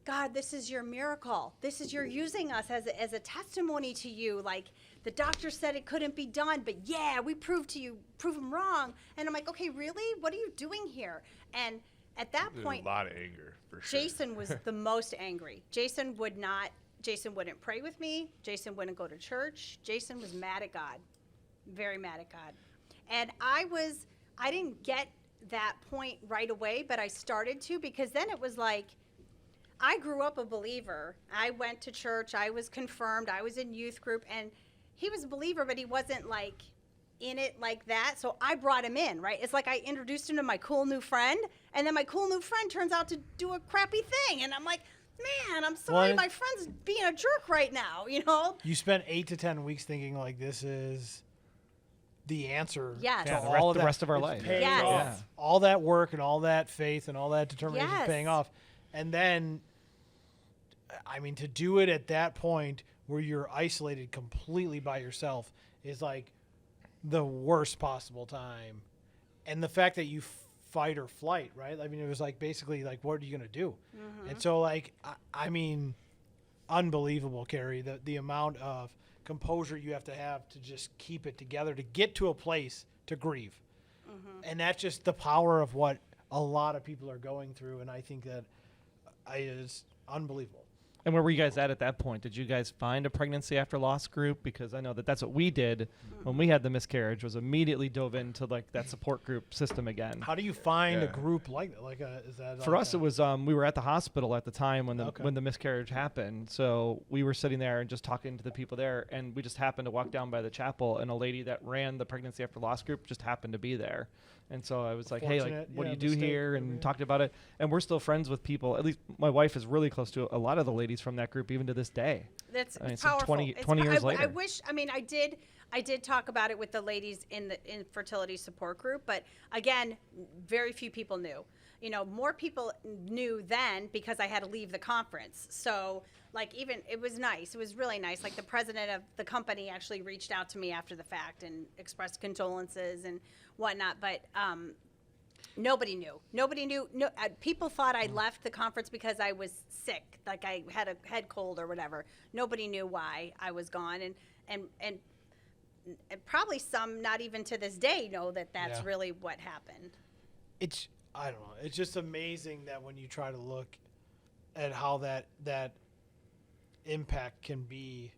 God, this is your miracle. You're using us as a testimony to you. Like, the doctor said it couldn't be done, but yeah, we prove them wrong. And I'm like, okay, really? What are you doing here? And at that point, a lot of anger for sure. Jason was the most angry. Jason wouldn't pray with me. Jason wouldn't go to church. Jason was mad at God, very mad at God. And I didn't get that point right away, but I started to, because then it was like, I grew up a believer. I went to church. I was confirmed. I was in youth group, and he was a believer, but he wasn't like in it like that. So I brought him in, right? It's like I introduced him to my cool new friend, and then my cool new friend turns out to do a crappy thing. And I'm like, man, I'm sorry. My friend's being a jerk right now, You spent 8 to 10 weeks thinking like this is the answer Yes. to Yeah, all of the that. rest of our It's life. paying Yes. off. Yeah. All that work and all that faith and all that determination is Yes. paying off. And then, to do it at that point where you're isolated completely by yourself is like the worst possible time. And the fact that you fight or flight, right? It was like basically like, what are you going to do? Mm-hmm. And so like, unbelievable, Kerri, the amount of composure you have to just keep it together to get to a place to grieve. Mm-hmm. And that's just the power of what a lot of people are going through. And I think that is unbelievable. And where were you guys at that point? Did you guys find a pregnancy after loss group? Because I know that's what we did when we had the miscarriage, was immediately dove into like that support group system again. How do you find a Yeah. group like that? Is that For like us, it was we were at the hospital at the time when Okay. the miscarriage happened. So we were sitting there and just talking to the people there, and we just happened to walk down by the chapel, and a lady that ran the pregnancy after loss group just happened to be there. And so I was like, hey, like, Fortunate, what do yeah, you do mistake, here? whatever, And yeah. talked about it. And we're still friends with people. At least my wife is really close to a lot of the ladies from that group, even to this day. That's I mean, it's some powerful. 20 It's 20 years I later. wish. I did talk about it with the ladies in the infertility support group, but again, very few people knew. More people knew then because I had to leave the conference. So, like, even it was nice. It was really nice. Like, the president of the company actually reached out to me after the fact and expressed condolences and whatnot. But nobody knew. Nobody knew. No, people thought I left the conference because I was sick, like I had a head cold or whatever. Nobody knew why I was gone, and probably some, not even to this day, know that that's Yeah. really what happened. I don't know. It's just amazing that when you try to look at how that impact can be,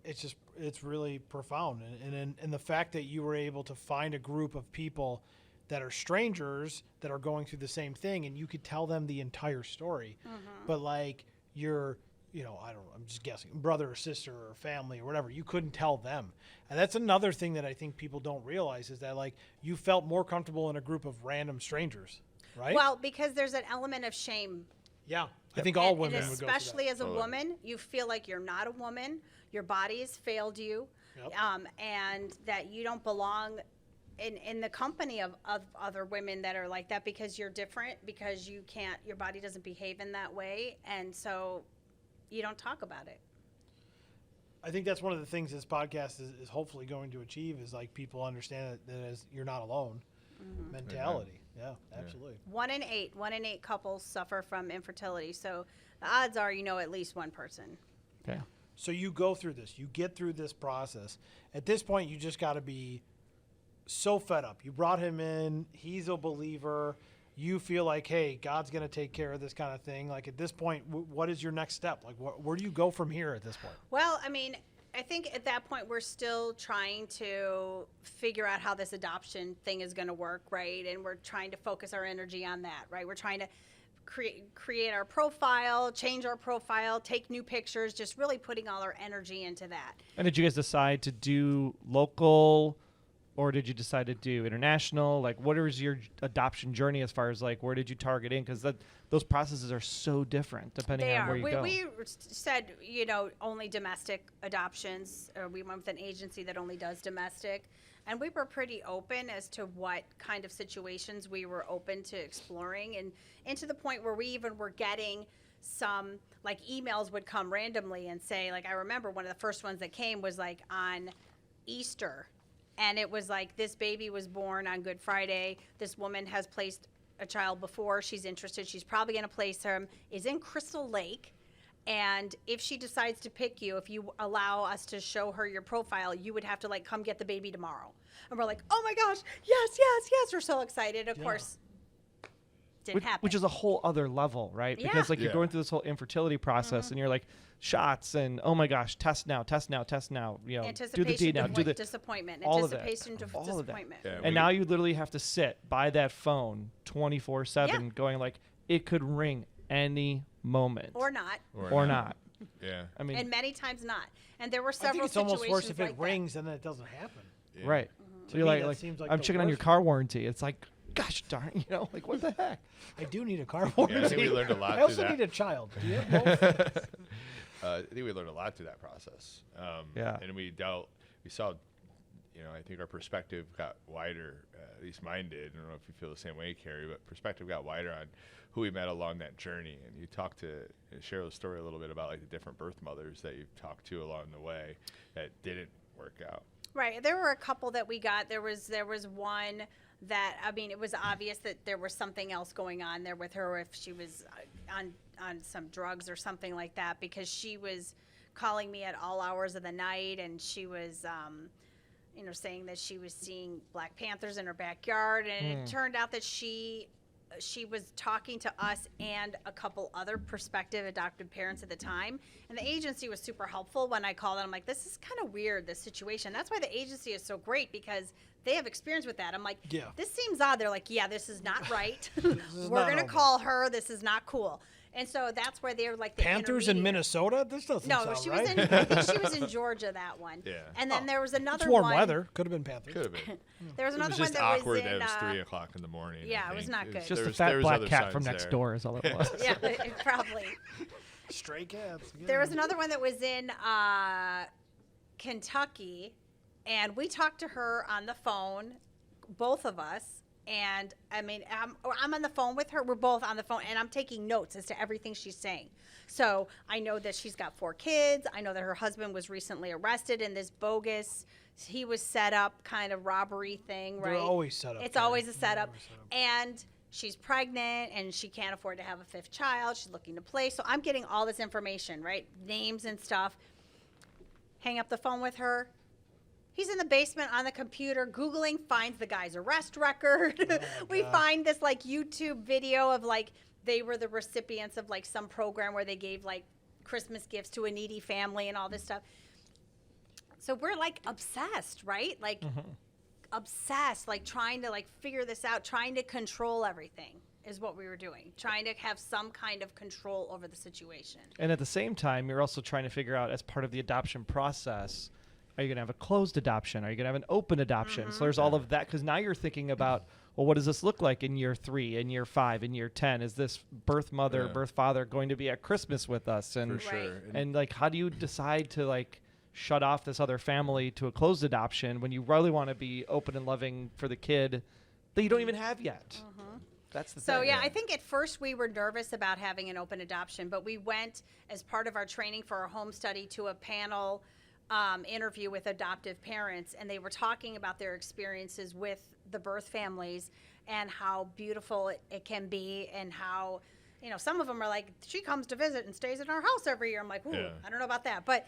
it's really profound. And the fact that you were able to find a group of people that are strangers that are going through the same thing, and you could tell them the entire story, but like your, I don't know, I'm just guessing, brother or sister or family or whatever, you couldn't tell them. And that's another thing that I think people don't realize, is that like you felt more comfortable in a group of random strangers, right? Well, because there's an element of shame. Yeah, I think all And women would go through especially that. as a woman, you feel like you're not a woman. Your body has failed you, Yep. and that you don't belong in the company of other women that are like that, because you're different, because your body doesn't behave in that way, and so you don't talk about it. I think that's one of the things this podcast is hopefully going to achieve, is like people understand that as you're not alone mentality. Yeah, absolutely. 1 in 8 couples suffer from infertility, so the odds are at least one person. Okay. So you go through this. You get through this process. At this point, you just got to be so fed up. You brought him in. He's a believer. You feel like, hey, God's going to take care of this kind of thing. Like, at this point, what is your next step? Like, where do you go from here at this point? Well, I mean, I think at that point we're still trying to figure out how this adoption thing is going to work, right? And we're trying to focus our energy on that, right? We're trying to create our profile, change our profile, take new pictures, just really putting all our energy into that. And did you guys decide to do local, or did you decide to do international? Like, what is your adoption journey as far as, like, where did you target in? Because those processes are so different depending They on are. where you go. We said, only domestic adoptions. We went with an agency that only does domestic. And we were pretty open as to what kind of situations we were open to exploring. And to the point where we even were getting some, like, emails would come randomly and say, like, I remember one of the first ones that came was, like, on Easter. And it was like, this baby was born on Good Friday. This woman has placed a child before. She's interested. She's probably going to place him. Is in Crystal Lake. And if she decides to pick you, if you allow us to show her your profile, you would have to, like, come get the baby tomorrow. And we're like, oh my gosh, yes. We're so excited. Of course, didn't happen. Which is a whole other level, right? Yeah. Because, like, you're going through this whole infertility process and you're like, shots and, oh my gosh, test now. You know, do the deed now, do the disappointment, all of that. anticipation of All of that. disappointment. Yeah, And now you literally have to sit by that phone 24/7 Yeah. going, like, it could ring any moment. Or not. Or not. Yeah. I mean, And many times not. And there were I several think it's situations almost worse if it like that. rings and then it doesn't happen. Yeah. right. To So you're me, that like seems like I'm the checking on your worst. car warranty. It's like, gosh darn, like, what the heck? I do need a car warranty. Yeah, I think we learned a lot I through also that. need a child. Do you have both? I think we learned a lot through that process. Yeah. And we saw, I think our perspective got wider, at least mine did. I don't know if you feel the same way, Kerri, but perspective got wider on who we met along that journey. And you share the story a little bit about, like, the different birth mothers that you've talked to along the way that didn't work out. Right. There were a couple that we got. There was one that, I mean, it was obvious that there was something else going on there with her, if she was on some drugs or something like that, because she was calling me at all hours of the night, and she was saying that she was seeing Black Panthers in her backyard, and it turned out that she was talking to us and a couple other prospective adopted parents at the time. And the agency was super helpful when I called, and I'm like, this is kind of weird, this situation. That's why the agency is so great, because they have experience with that. I'm like, Yeah. this seems odd. They're like, yeah, this is not right. is We're not going to normal. call her. This is not cool. And so that's where they're like the Panthers in intermediate- Minnesota? This doesn't No, sound she right. was in. I think she was in Georgia, that one. Yeah. And then there was another It's warm one. weather. Could have been Panthers. Could have been. There was It another was one just that awkward was in. that it was 3 o'clock in the morning. yeah, I it was think. not good. Just there a was- fat there was black other cat signs from next there. door is all it was. Yeah, probably. Stray cats. Yeah. There was another one that was in Kentucky, and we talked to her on the phone, both of us. And I mean, I'm on the phone with her. We're both on the phone, and I'm taking notes as to everything she's saying. So I know that she's got 4 kids. I know that her husband was recently arrested in this bogus, he was set up kind of robbery thing, right? They're always set up. It's Kerri. always a They're setup. always set up. And she's pregnant, and she can't afford to have a 5th child. She's looking to place. So I'm getting all this information, right? Names and stuff. Hang up the phone with her. He's in the basement on the computer Googling, finds the guy's arrest record. We find this, like, YouTube video of, like, they were the recipients of, like, some program where they gave, like, Christmas gifts to a needy family and all this stuff. So we're, like, obsessed, right? Like, obsessed, like, trying to, like, figure this out, trying to control everything is what we were doing, trying to have some kind of control over the situation. And at the same time, you're also trying to figure out, as part of the adoption process, are you going to have a closed adoption? Are you going to have an open adoption? So there's all of that, because now you're thinking about, well, what does this look like in year 3, in year 5, in year 10? Is this birth mother, Yeah. birth father going to be at Christmas with us? And For sure. Right. and like, how do you decide to, like, shut off this other family to a closed adoption when you really want to be open and loving for the kid that you don't even have yet? That's the So thing. yeah, I think at first we were nervous about having an open adoption, but we went as part of our training for our home study to a panel interview with adoptive parents, and they were talking about their experiences with the birth families and how beautiful it can be, and how some of them are like, she comes to visit and stays in our house every year. I'm like, ooh, Yeah. I don't know about that. But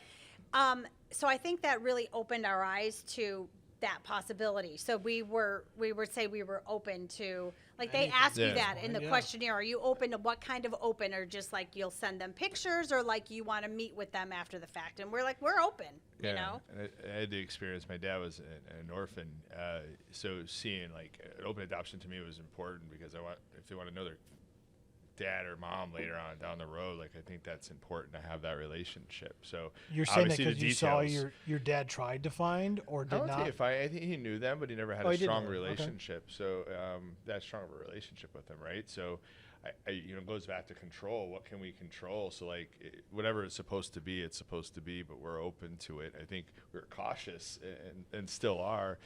so I think that really opened our eyes to that possibility. So we would say we were open to, like, they ask you Yeah. that in the Yeah. questionnaire. Are you open to what kind of open, or just like you'll send them pictures, or like you want to meet with them after the fact? And we're like, we're open, you know? And I had the experience. My dad was an orphan, so seeing like an open adoption to me was important, because if they want to know their dad or mom later on down the road, like, I think that's important to have that relationship. So You're saying that obviously because the you saw details- your dad tried to find or I did don't not? think I think he knew them, but he never had Oh, a he didn't strong know them. Okay. relationship. So that strong of a relationship with them, right? So I it goes back to control. What can we control? So like whatever it's supposed to be, it's supposed to be. But we're open to it. I think we're cautious and still are,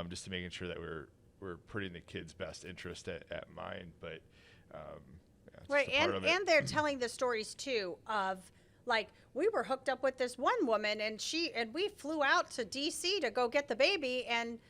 just to making sure that we're putting the kid's best interest at mind. But yeah, it's Right, just a part of it. and they're telling the stories too of, like, we were hooked up with this one woman, and we flew out to DC to go get the baby and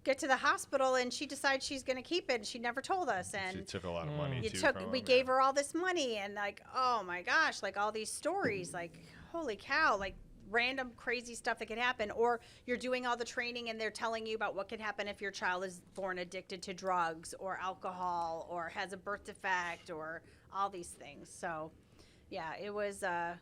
get to the hospital, and she decides she's going to keep it, and she never told us. She And took a lot of money we too. from we him, gave yeah. her all this money, and like, oh my gosh, like all these stories, like, holy cow, like random crazy stuff that could happen. Or you're doing all the training and they're telling you about what could happen if your child is born addicted to drugs or alcohol or has a birth defect or all these things. So yeah, it was a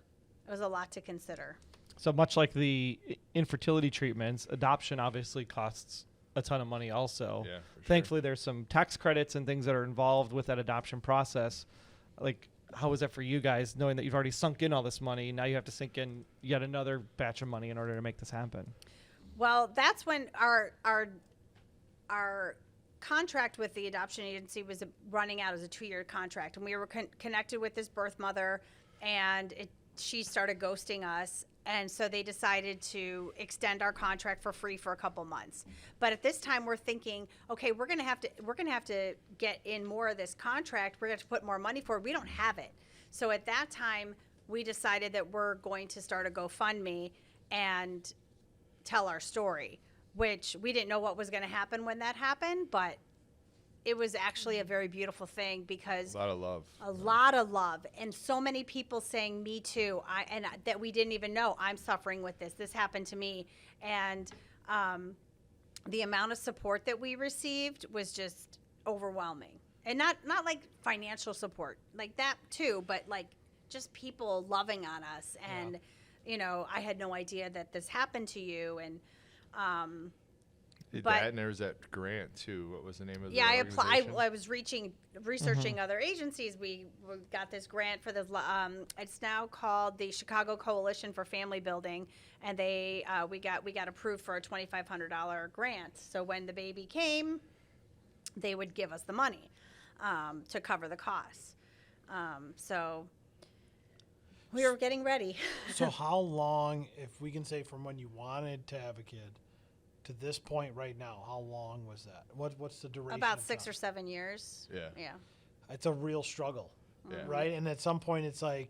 lot to consider. So much like the infertility treatments, adoption obviously costs a ton of money also. Yeah, for sure. Thankfully, there's some tax credits and things that are involved with that adoption process. Like, how was that for you guys, knowing that you've already sunk in all this money? Now you have to sink in yet another batch of money in order to make this happen. Well, that's when our contract with the adoption agency was running out as a 2-year contract, and we were connected with this birth mother, and she started ghosting us, and so they decided to extend our contract for free for a couple months. But at this time, we're thinking, okay, we're gonna have to get in more of this contract. We're gonna have to put more money forward. We don't have it. So at that time, we decided that we're going to start a GoFundMe and tell our story, which we didn't know what was going to happen when that happened, but it was actually a very beautiful thing, because A lot of love. a lot of love, and so many people saying me too, that we didn't even know, I'm suffering with this happened to me. And the amount of support that we received was just overwhelming. And not like financial support, like that too, but like just people loving on us. And I had no idea that this happened to you. And Did but- that, and there was that grant too. What was the name of the yeah, I applied. organization? I was researching other agencies. We got this grant for the. It's now called the Chicago Coalition for Family Building, and we got approved for a $2,500 grant. So when the baby came, they would give us the money to cover the costs. So we were getting ready. So how long, if we can say from when you wanted to have a kid to this point right now, how long was that? What's the duration? About of 6 time? or 7 years. Yeah. Yeah. It's a real struggle, Yeah. right? And at some point, it's like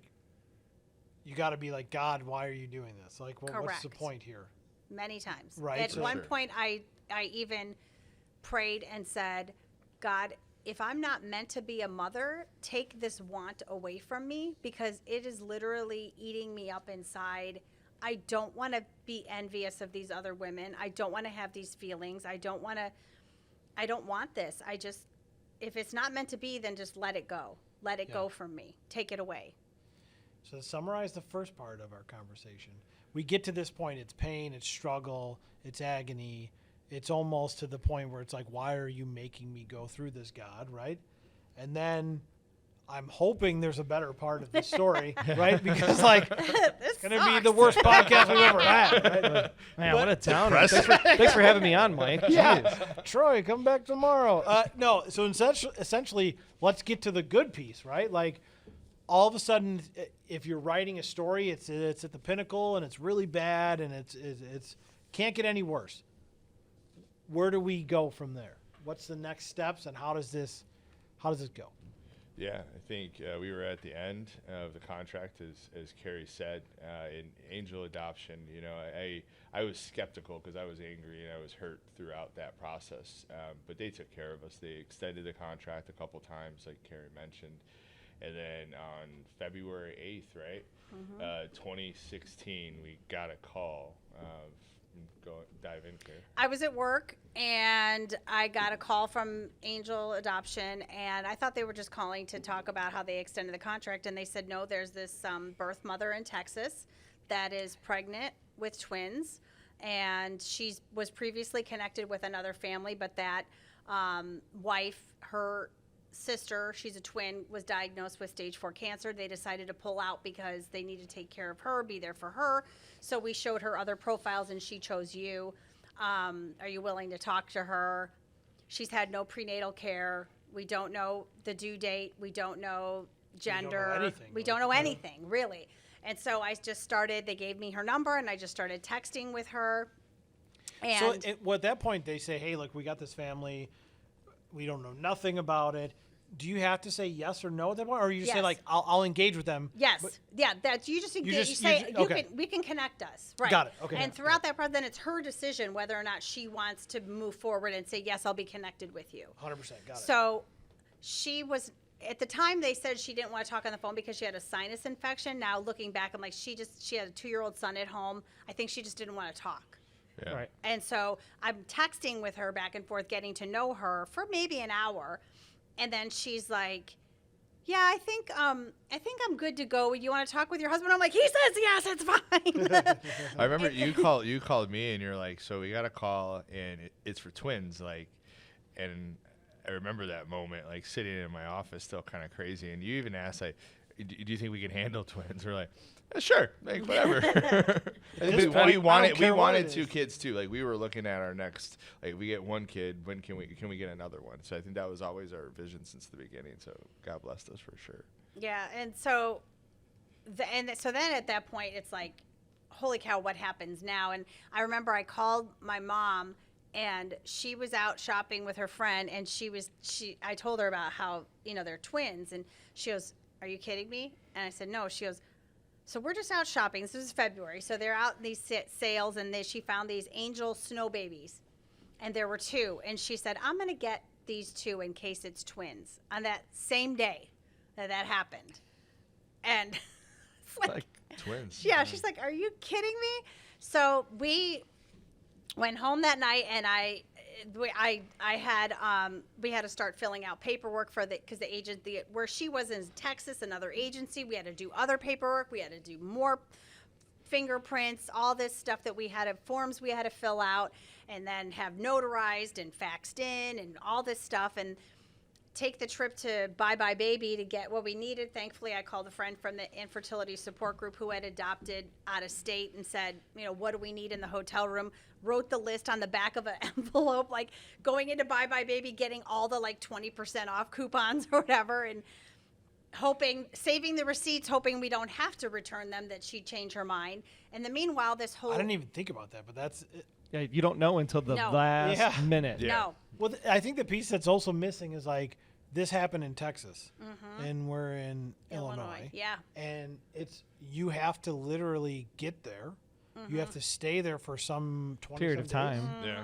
you got to be like, God, why are you doing this? Like, what's the Correct. point here? Many times. Right, At so- one Sure. point, I even prayed and said, God, if I'm not meant to be a mother, take this want away from me, because it is literally eating me up inside. I don't want to be envious of these other women. I don't want to have these feelings. I don't want this. If it's not meant to be, then just let it go. Let it go from me. Take it away. So to summarize the first part of our conversation, we get to this point, it's pain, it's struggle, it's agony. It's almost to the point where it's like, why are you making me go through this, God, right? And then I'm hoping there's a better part of the story, right? Because like, it's going to be the worst podcast we've ever had, right? Man, what a downer. Thanks for having me on, Mike. Yeah. Jeez. Troy, come back tomorrow. No, so essentially, let's get to the good piece, right? Like, all of a sudden, if you're writing a story, it's at the pinnacle and it's really bad and it's can't get any worse. Where do we go from there? What's the next steps, and how does this go? Yeah, I think we were at the end of the contract, as Kerri said, in angel adoption. I was skeptical because I was angry and I was hurt throughout that process. But they took care of us. They extended the contract a couple times, like Kerri mentioned. And then on February 8th, right, 2016, we got a call. Dive in, Kerri. I was at work and I got a call from Angel Adoption, and I thought they were just calling to talk about how they extended the contract, and they said, no, there's this birth mother in Texas that is pregnant with twins, and she was previously connected with another family, but that wife, her sister, she's a twin, was diagnosed with stage 4 cancer. They decided to pull out because they need to take care of her, be there for her. So we showed her other profiles and she chose you. Are you willing to talk to her? She's had no prenatal care. We don't know the due date. We don't know gender. We don't know anything, really. And so I just started, they gave me her number and I just started texting with her. And so at that point they say, hey, look, we got this family. We don't know nothing about it. Do you have to say yes or no at that point, or you just say like I'll engage with them? Yes, that you just engage. You say we can connect us, right? Got it. Okay. And throughout that process, then it's her decision whether or not she wants to move forward and say yes, I'll be connected with you. 100%. Got it. So she was at the time they said she didn't want to talk on the phone because she had a sinus infection. Now looking back, I'm like she had a 2-year-old son at home. I think she just didn't want to talk. Yeah. Right. And so I'm texting with her back and forth, getting to know her for maybe an hour. And then she's like, yeah, I think I'm good to go. You want to talk with your husband? I'm like, he says yes, it's fine. I remember you called me and you're like, so we got a call and it's for twins. Like, and I remember that moment, like sitting in my office still kind of crazy. And you even asked, like, do you think we can handle twins? We're like, sure, like whatever. we wanted 2 kids too. Like we were looking at our next, like we get 1 kid. When can we get another one? So I think that was always our vision since the beginning. So God blessed us for sure. Yeah, and so, then at that point it's like, holy cow, what happens now? And I remember I called my mom, and she was out shopping with her friend, and I told her about how they're twins, and she goes, "Are you kidding me?" And I said, "No." She goes, "So we're just out shopping. This is February. So they're out in these sales, and she found these angel snow babies, and there were 2. And she said, I'm going to get these 2 in case it's twins." On that same day that happened, and it's like twins. Yeah, she's like, "Are you kidding me?" So we went home that night, and we had to start filling out paperwork because the agent where she was in Texas, another agency, we had to do other paperwork, we had to do more fingerprints, all this stuff that forms we had to fill out and then have notarized and faxed in and all this stuff, and take the trip to Bye Bye Baby to get what we needed. Thankfully, I called a friend from the infertility support group who had adopted out of state and said, what do we need in the hotel room? Wrote the list on the back of an envelope, like going into Bye Bye Baby, getting all the 20% off coupons or whatever, and saving the receipts, hoping we don't have to return them, that she'd change her mind. And the meanwhile, I didn't even think about that, but that's it. Yeah, you don't know until the last minute. Yeah. No. Well, I think the piece that's also missing is this happened in Texas, and we're in Illinois. Yeah. And you have to literally get there. You have to stay there for some period of time. Yeah.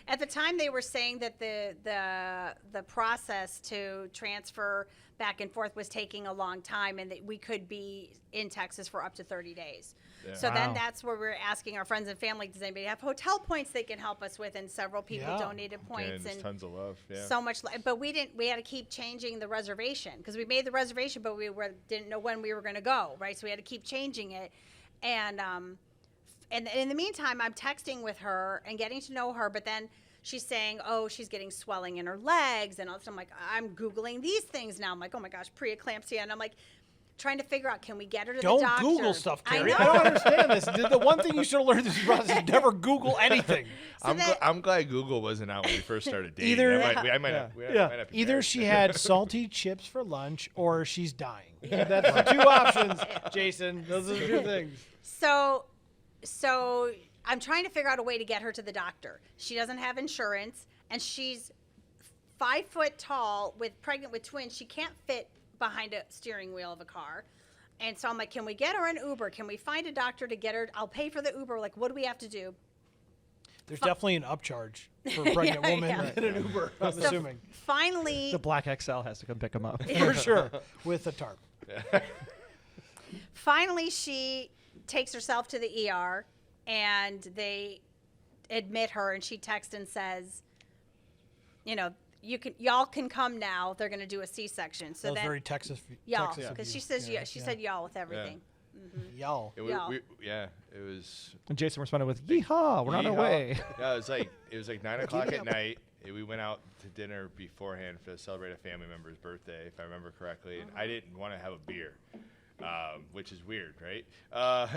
At the time, they were saying that the process to transfer back and forth was taking a long time, and that we could be in Texas for up to 30 days. Yeah. So then that's where we're asking our friends and family, does anybody have hotel points they can help us with? And several people donated points. And tons of love. Yeah. So much. But we had to keep changing the reservation because we made the reservation, but we didn't know when we were going to go, right? So we had to keep changing it. And in the meantime, I'm texting with her and getting to know her, but then she's saying, oh, she's getting swelling in her legs. And all this. I'm like, I'm Googling these things now. I'm like, oh my gosh, preeclampsia. And I'm like, trying to figure out, can we get her to the doctor? Don't Google stuff, Kerri. I don't understand this. The one thing you should have learned this process is never Google anything. I'm glad Google wasn't out when we first started dating. I might not be Either she had salty chips for lunch or she's dying. That's the 2 options, Jason. Those are the 2 things. So I'm trying to figure out a way to get her to the doctor. She doesn't have insurance, and she's 5 foot tall, pregnant with twins. She can't fit behind a steering wheel of a car. And so I'm like, can we get her an Uber? Can we find a doctor to get her? I'll pay for the Uber. Like, what do we have to do? There's definitely an upcharge for a pregnant woman in an Uber, I'm assuming. Finally, The black XL has to come pick him up. For sure, with a tarp. finally, she takes herself to the ER, and they admit her, and she texts and says, y'all can come now. They're going to do a C-section. So That was then very Texas. y'all, Texas of because you. she says she said y'all with everything. Y'all. Y'all. It was. And Jason responded with, "Yeehaw, we're on our Yeehaw. way." Yeah, it was like 9 o'clock at night. We went out to dinner beforehand to celebrate a family member's birthday, if I remember correctly. And I didn't want to have a beer, which is weird, right?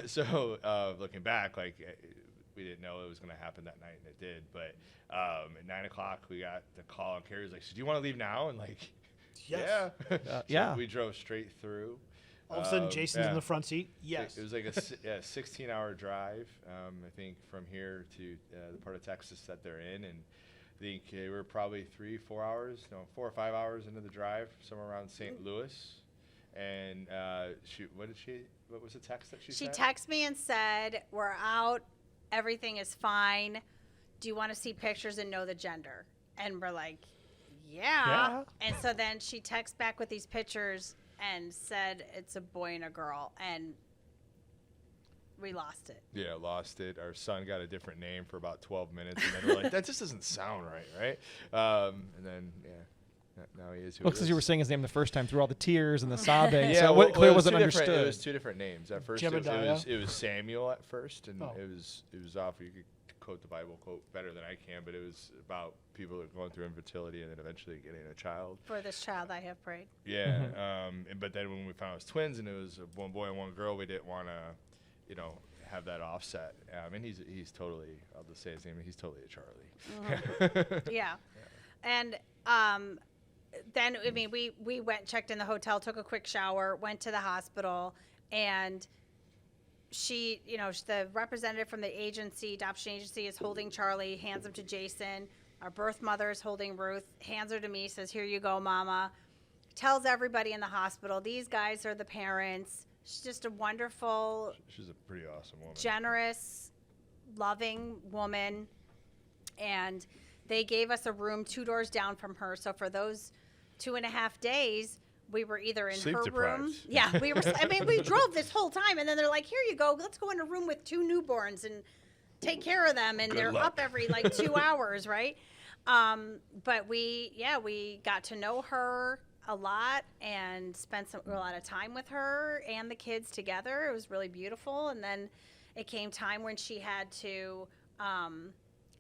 So looking back, we didn't know it was going to happen that night, and it did. But at 9 o'clock, we got the call, and Kerri was like, "So do you want to leave now?" And Yes. yeah, yeah. So we drove straight through. All of a sudden, Jason's in yeah. the front seat. Yes. It was like a 16-hour drive, I think, from here to the part of Texas that they're in. And I think we were probably 4 or 5 hours into the drive, somewhere around St. Louis. And what was the text that she She sent? texted me and said, "We're out. Everything is fine. Do you want to see pictures and know the gender?" And we're like, yeah. And so then she texts back with these pictures and said it's a boy and a girl, and we lost it. Yeah, lost it. Our son got a different name for about 12 minutes, and then we're like, that just doesn't sound right? And then, now he is who Well, he because is. you were saying his name the first time through all the tears and the sobbing, Yeah, so well, it clearly it was wasn't two different- understood. It was two different names. At first, it Jebediah? was Samuel at first, and Oh. it was off. You could quote the Bible quote better than I can, but it was about people that are going through infertility and then eventually getting a child. For this child I have prayed. Yeah, but then when we found it was twins and it was one boy and one girl, we didn't want to, have that offset. And he's totally, I'll just say his name, he's totally a Charlie. Yeah. And then, we went, checked in the hotel, took a quick shower, went to the hospital, and she, the representative from the agency, adoption agency, is holding Charlie, hands him to Jason. Our birth mother is holding Ruth, hands her to me, says, "Here you go, mama." Tells everybody in the hospital, these guys are the parents. She's just a wonderful, She's a pretty awesome woman. generous, loving woman. And they gave us a room 2 doors down from her. So for those 2.5 days, we were either in Sleep her deprived. room. Yeah, we were. We drove this whole time, and then they're like, "Here you go. Let's go in a room with 2 newborns and take care of them." And they're luck. up every 2 hours, right? But we got to know her a lot and spent a lot of time with her and the kids together. It was really beautiful. And then it came time when she had to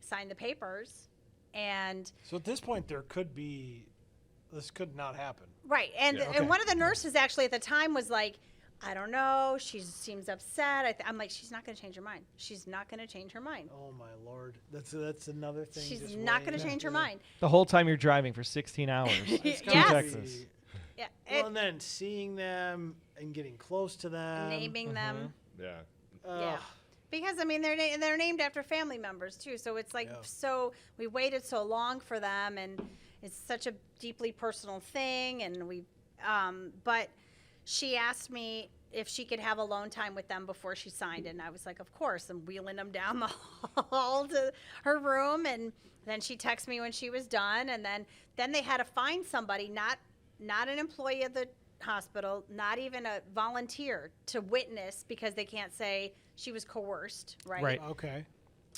sign the papers, and So at this point, this could not happen. right. And Yeah, okay. and one of the nurses actually at the time was like, "I don't know. She seems upset." I'm like, "She's not going to change her mind. She's not going to change her mind. Oh my Lord, that's another thing. She's just not going weighing to change her in. mind." The whole time you're driving for 16 hours. It's to gotta Yes. Texas. Yeah. Well, and then seeing them and getting close to them. Naming them. Yeah. Yeah. Because they're named after family members too, so it's like Yeah. so we waited so long for them, and it's such a deeply personal thing, and but she asked me if she could have alone time with them before she signed it, and I was like, of course. I'm wheeling them down the hall to her room, and then she texted me when she was done, and then they had to find somebody, not an employee of the hospital, not even a volunteer, to witness, because they can't say she was coerced, right? Right. Okay.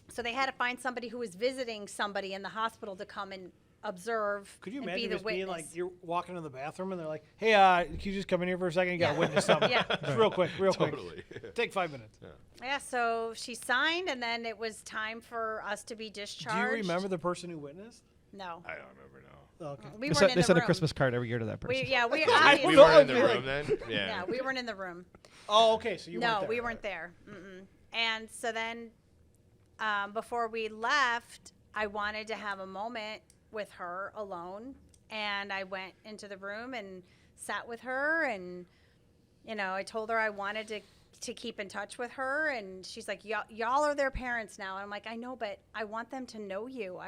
So they had to find somebody who was visiting somebody in the hospital to come and observe Could you and be imagine the just being witness. like you're walking in the bathroom and they're like, "Hey, can you just come in here for a second? You got to Yeah. witness something. Yeah. Just real quick. Totally. Take 5 minutes." Yeah, so she signed, and then it was time for us to be discharged. Do you remember the person who witnessed? No. I don't remember now. Oh, okay. We They weren't in the sent a room. Christmas card every year to that person. We We obviously. weren't in the Like- room then? Yeah, we weren't in the room. Oh, okay. So you weren't No, there. we weren't there. Mm-mm. And so then, before we left, I wanted to have a moment with her alone, and I went into the room and sat with her, and I told her I wanted to keep in touch with her, and she's like, y'all are their parents now. And I'm like, I know, but I want them to know you.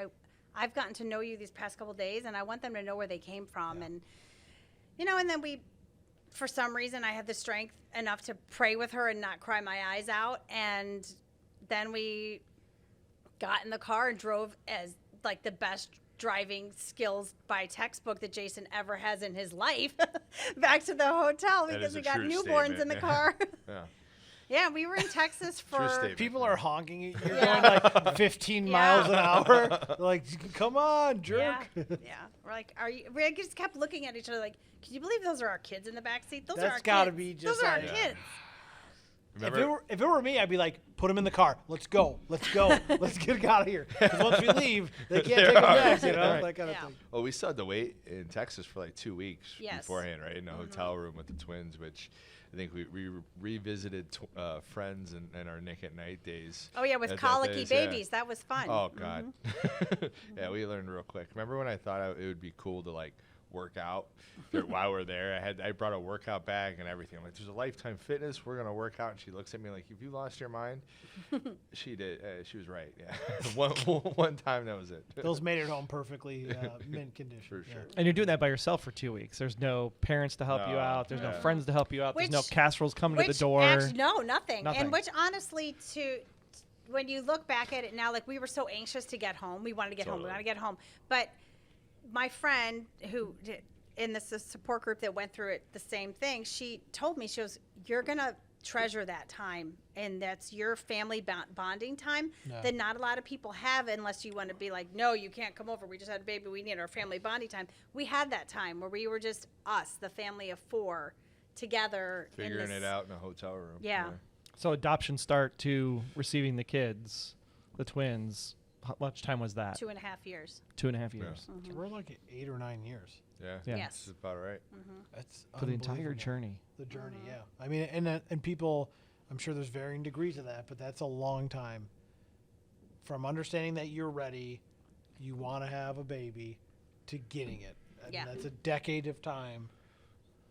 I've gotten to know you these past couple days, and I want them to know where they came from. And and then for some reason, I had the strength enough to pray with her and not cry my eyes out. And then we got in the car and drove as like the best driving skills by textbook that Jason ever has in his life back to the hotel That because is we a got true newborns statement. in the Yeah. car. Yeah. Yeah, we were in Texas for statement. People are honking at you. You're Yeah. going like 15 Yeah. miles an hour. They're like, come on, jerk. Yeah, yeah. We're like, are you? We just kept looking at each other like, can you believe those are our kids in the back seat? Those are That's our gotta kids. be Those just are our like- kids. Remember? If it were me, I'd be like, put them in the car. Let's go. Let's go. Let's get out of here. Because once we leave, they can't take them back, you know, that kind of Yeah. thing. Well, we still had to wait in Texas for like 2 weeks Yes. beforehand, right? In a hotel room with the twins, which I think we revisited friends and our Nick at Night days. Oh yeah, with at that colicky days, yeah. babies, that was fun. Oh God. Yeah, we learned real quick. Remember when I thought it would be cool to like work out while we're there? I brought a workout bag and everything. I'm like, there's a Lifetime Fitness. We're gonna work out. And she looks at me like, have you lost your mind? She did. She was right. Yeah. one time that was it. Those made it home perfectly mint condition. For yeah. sure. And you're doing that by yourself for 2 weeks. There's no parents to help you No, out. There's no yeah. friends to help you out. There's no Which- casseroles coming to the Which door. actually, no, nothing. Nothing. And which honestly, when you look back at it now, like we were so anxious to get home. We wanted to get home. We Totally. wanted to get home. But my friend who in this support group that went through it the same thing, she told me, she goes, you're going to treasure that time. And that's your family bonding time Yeah. that not a lot of people have unless you want to be like, no, you can't come over. We just had a baby. We need our family bonding time. We had that time where we were just us, the family of 4 together. in Figuring this- it out in a hotel room. Yeah. So adoption start to receiving the kids, the twins. How much time was that? 2.5 years. 2.5 years. So we're like 8 or 9 years. Yeah. Yeah. Yes. That's about right. That's For the entire unbelievable. journey. The journey, yeah. I mean, and people, I'm sure there's varying degrees of that, but that's a long time. From understanding that you're ready, you want to have a baby, to getting it. I mean, Yeah. that's a decade of time.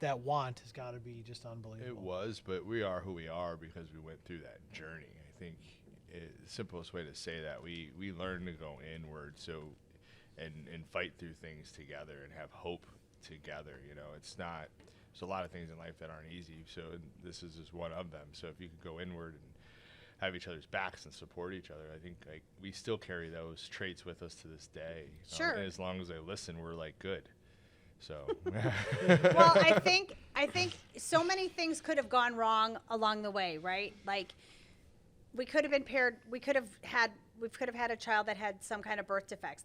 That want has got to be just unbelievable. It was, but we are who we are because we went through that journey. I think the simplest way to say that, we learned to go inward, so and fight through things together and have hope together. You know, it's not. There's a lot of things in life that aren't easy. So this is just one of them. So if you could go inward and have each other's backs and support each other, I think like we still carry those traits with us to this day. Sure. And as long as they listen, we're like good. So. Well, I think so many things could have gone wrong along the way, right? Like we could have been paired. We could have had a child that had some kind of birth defects.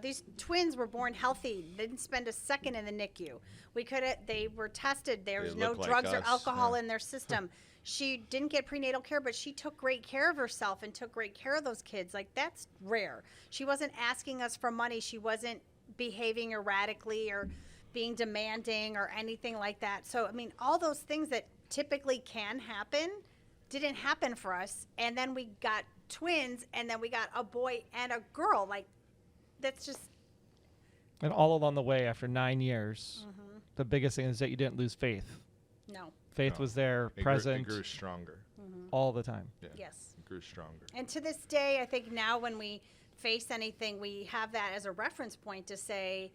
These twins were born healthy. They didn't spend a second in the NICU. They were tested. There was no look like drugs or us, alcohol yeah. in their system. She didn't get prenatal care, but she took great care of herself and took great care of those kids. Like that's rare. She wasn't asking us for money. She wasn't behaving erratically or being demanding or anything like that. So, I mean, all those things that typically can happen didn't happen for us. And then we got twins, and then we got a boy and a girl. Like, that's just, And all along the way, after 9 years, Mm-hmm. the biggest thing is that you didn't lose faith. no. Faith No. was there, It present, grew stronger. all the time. Yeah. Yes. It grew stronger. And to this day, I think now when we face anything, we have that as a reference point to say,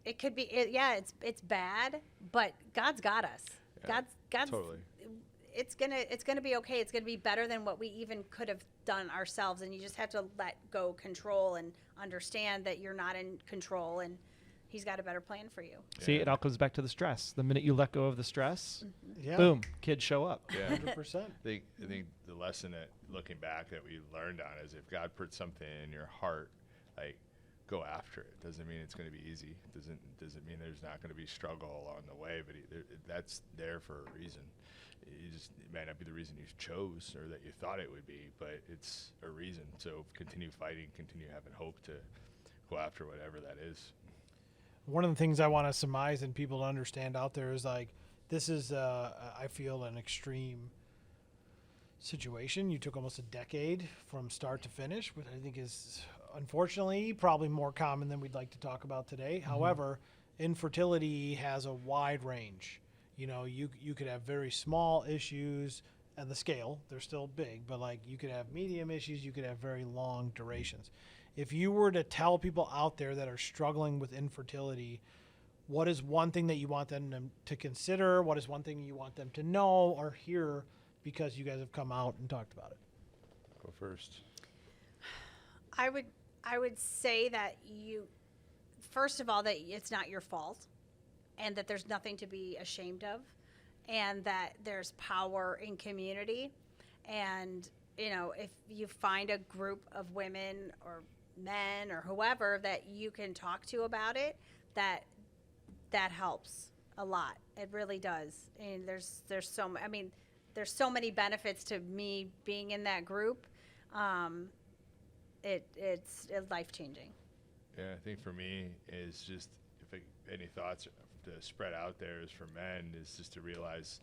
it could be, it's bad, but God's got us. Yeah, God's totally. It's gonna be okay. It's gonna be better than what we even could have done ourselves. And you just have to let go control and understand that you're not in control, and He's got a better plan for you. See, Yeah. it all comes back to the stress. The minute you let go of the stress, Yeah. boom, kids show up. Yeah. 100%. I think the lesson that looking back that we learned on is if God put something in your heart, like go after it. Doesn't mean it's going to be easy. Doesn't mean there's not going to be struggle along the way. But that's there for a reason. It might not be the reason you chose or that you thought it would be, but it's a reason. So continue fighting, continue having hope to go after whatever that is. One of the things I want to surmise and people to understand out there is like, this is, I feel, an extreme situation. You took almost a decade from start to finish, which I think is unfortunately probably more common than we'd like to talk about today. However, infertility has a wide range. You know, you could have very small issues and the scale, they're still big, but like you could have medium issues, you could have very long durations. If you were to tell people out there that are struggling with infertility, what is one thing that you want them to consider? What is one thing you want them to know or hear because you guys have come out and talked about it? go first. I would say that first of all, that it's not your fault, and that there's nothing to be ashamed of, and that there's power in community. And, if you find a group of women or men or whoever that you can talk to about it, that helps a lot. It really does. And there's so many benefits to me being in that group. It's life-changing. Yeah, I think for me is just, any thoughts to spread out there is for men, is just to realize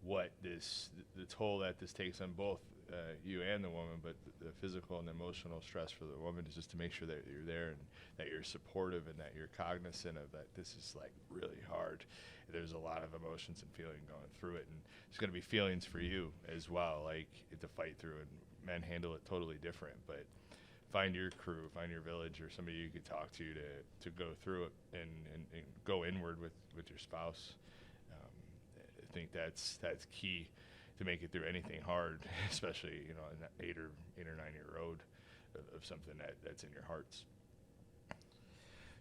what the toll that this takes on both you and the woman, but the physical and emotional stress for the woman is just to make sure that you're there and that you're supportive and that you're cognizant of that this is like really hard. There's a lot of emotions and feeling going through it, and there's going to be feelings for you as well, like to fight through, and men handle it totally different. But find your crew, find your village, or somebody you could talk to go through it and go inward with your spouse. I think that's key to make it through anything hard, especially in that 8 or 9-year road of something that's in your hearts.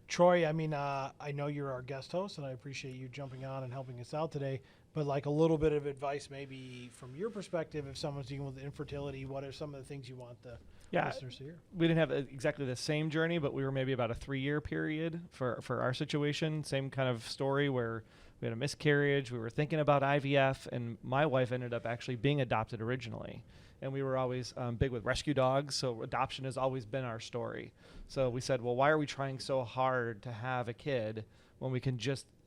Troy, I know you're our guest host, and I appreciate you jumping on and helping us out today. But like a little bit of advice, maybe from your perspective, if someone's dealing with infertility, what are some of the things you want the listeners to hear? We didn't have exactly the same journey, but we were maybe about a 3-year period for our situation. Same kind of story where we had a miscarriage. We were thinking about IVF, and my wife ended up actually being adopted originally. And we were always big with rescue dogs, so adoption has always been our story. So we said, well, why are we trying so hard to have a kid when we can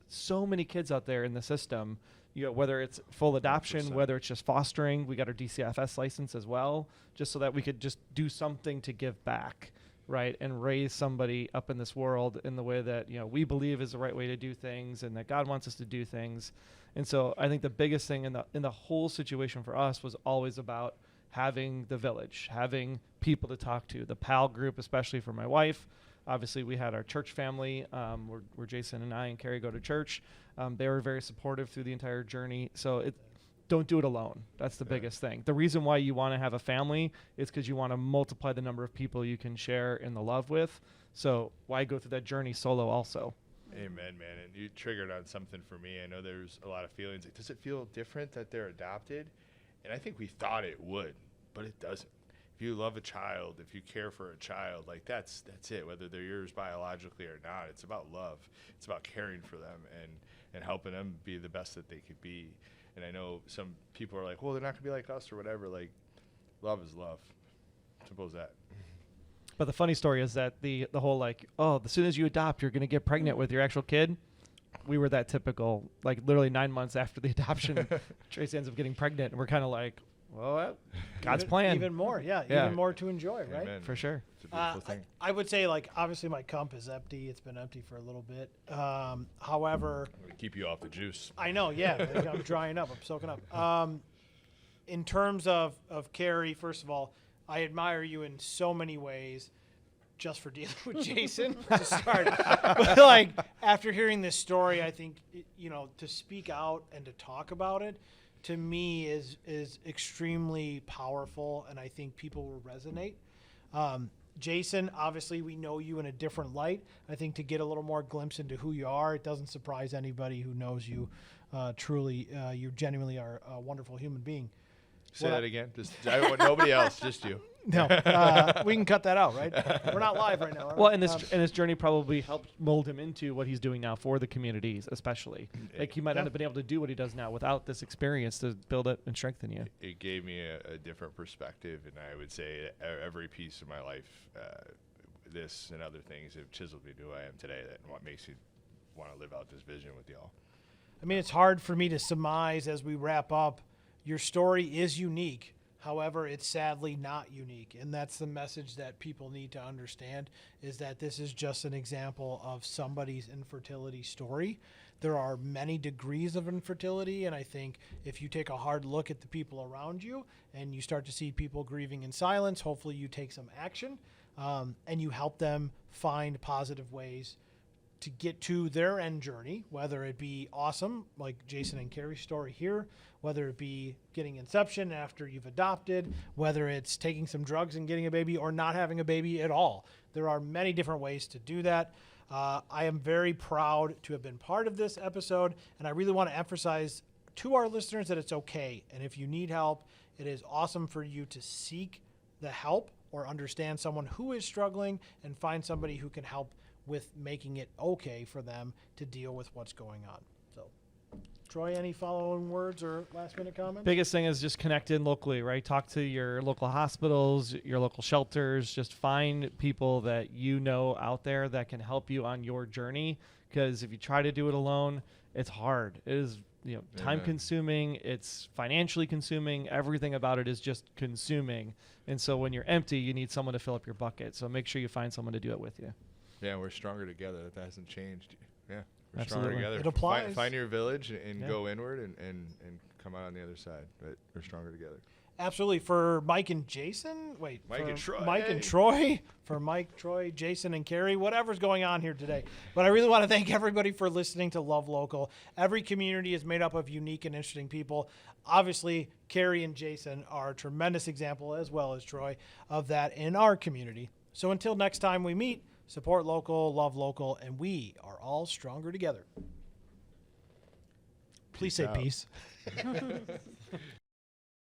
so many kids out there in the system, whether it's full adoption, 100%. whether it's just fostering. We got our DCFS license as well, just so that we could just do something to give back, right, and raise somebody up in this world in the way that we believe is the right way to do things, and that God wants us to do things. And so I think the biggest thing in the whole situation for us was always about having the village, having people to talk to, the PAL group, especially for my wife. Obviously, we had our church family where Jason and I and Kerri go to church. They were very supportive through the entire journey. So don't do it alone. That's the biggest thing. The reason why you want to have a family is because you want to multiply the number of people you can share in the love with. So why go through that journey solo also? Amen, man. And you triggered on something for me. I know there's a lot of feelings. Like, does it feel different that they're adopted? And I think we thought it would, but it doesn't. If you love a child, if you care for a child, like that's it. Whether they're yours biologically or not, it's about love. It's about caring for them and helping them be the best that they could be. And I know some people are like, well, they're not gonna be like us or whatever. Like, love is love. Simple as that. But the funny story is that the whole as soon as you adopt, you're gonna get pregnant with your actual kid. We were that typical, like literally 9 months after the adoption, Trace ends up getting pregnant, and we're kind of like, well, God's plan. Even more, even more to enjoy, right? Amen. For sure. It's a beautiful thing. I would say, obviously my cup is empty. It's been empty for a little bit. However, I'm gonna keep you off the juice. I know, yeah. I'm drying up. I'm soaking up. In terms of Kerri, first of all, I admire you in so many ways just for dealing with Jason to start. But after hearing this story, I think, to speak out and to talk about it, to me is extremely powerful, and I think people will resonate. Jason, obviously we know you in a different light. I think to get a little more glimpse into who you are, it doesn't surprise anybody who knows you. Truly, you genuinely are a wonderful human being. Say that again. Just nobody else, just you. No, we can cut that out, right? We're not live right now. Well, and this journey probably helped mold him into what he's doing now for the communities, especially. Like he might not have been able to do what he does now without this experience to build it and strengthen you. It gave me a different perspective, and I would say every piece of my life, this and other things have chiseled me to who I am today, and what makes me want to live out this vision with y'all. I mean, it's hard for me to surmise as we wrap up. Your story is unique. However, it's sadly not unique. And that's the message that people need to understand, is that this is just an example of somebody's infertility story. There are many degrees of infertility. And I think if you take a hard look at the people around you and you start to see people grieving in silence, hopefully you take some action and you help them find positive ways to get to their end journey, whether it be awesome, like Jason and Kerri's story here, whether it be getting inception after you've adopted, whether it's taking some drugs and getting a baby or not having a baby at all. There are many different ways to do that. I am very proud to have been part of this episode, and I really want to emphasize to our listeners that it's okay. And if you need help, it is awesome for you to seek the help or understand someone who is struggling and find somebody who can help with making it okay for them to deal with what's going on. So, Troy, any following words or last minute comments? Biggest thing is just connect in locally, right? Talk to your local hospitals, your local shelters. Just find people that you know out there that can help you on your journey. Because if you try to do it alone, it's hard. It is, time consuming. It's financially consuming. Everything about it is just consuming. And so when you're empty, you need someone to fill up your bucket. So make sure you find someone to do it with you. Yeah, we're stronger together. That hasn't changed. Yeah, we're Absolutely. stronger together. It applies. Find your village and Yeah. go inward and come out on the other side. But we're stronger together. Absolutely. For Mike and Jason, Mike for and Troy. Mike and Troy, for Mike, Troy, Jason, and Kerri, whatever's going on here today. But I really want to thank everybody for listening to Love Local. Every community is made up of unique and interesting people. Obviously, Kerri and Jason are a tremendous example, as well as Troy, of that in our community. So until next time we meet, support local, love local, and we are all stronger together. Please say out. peace.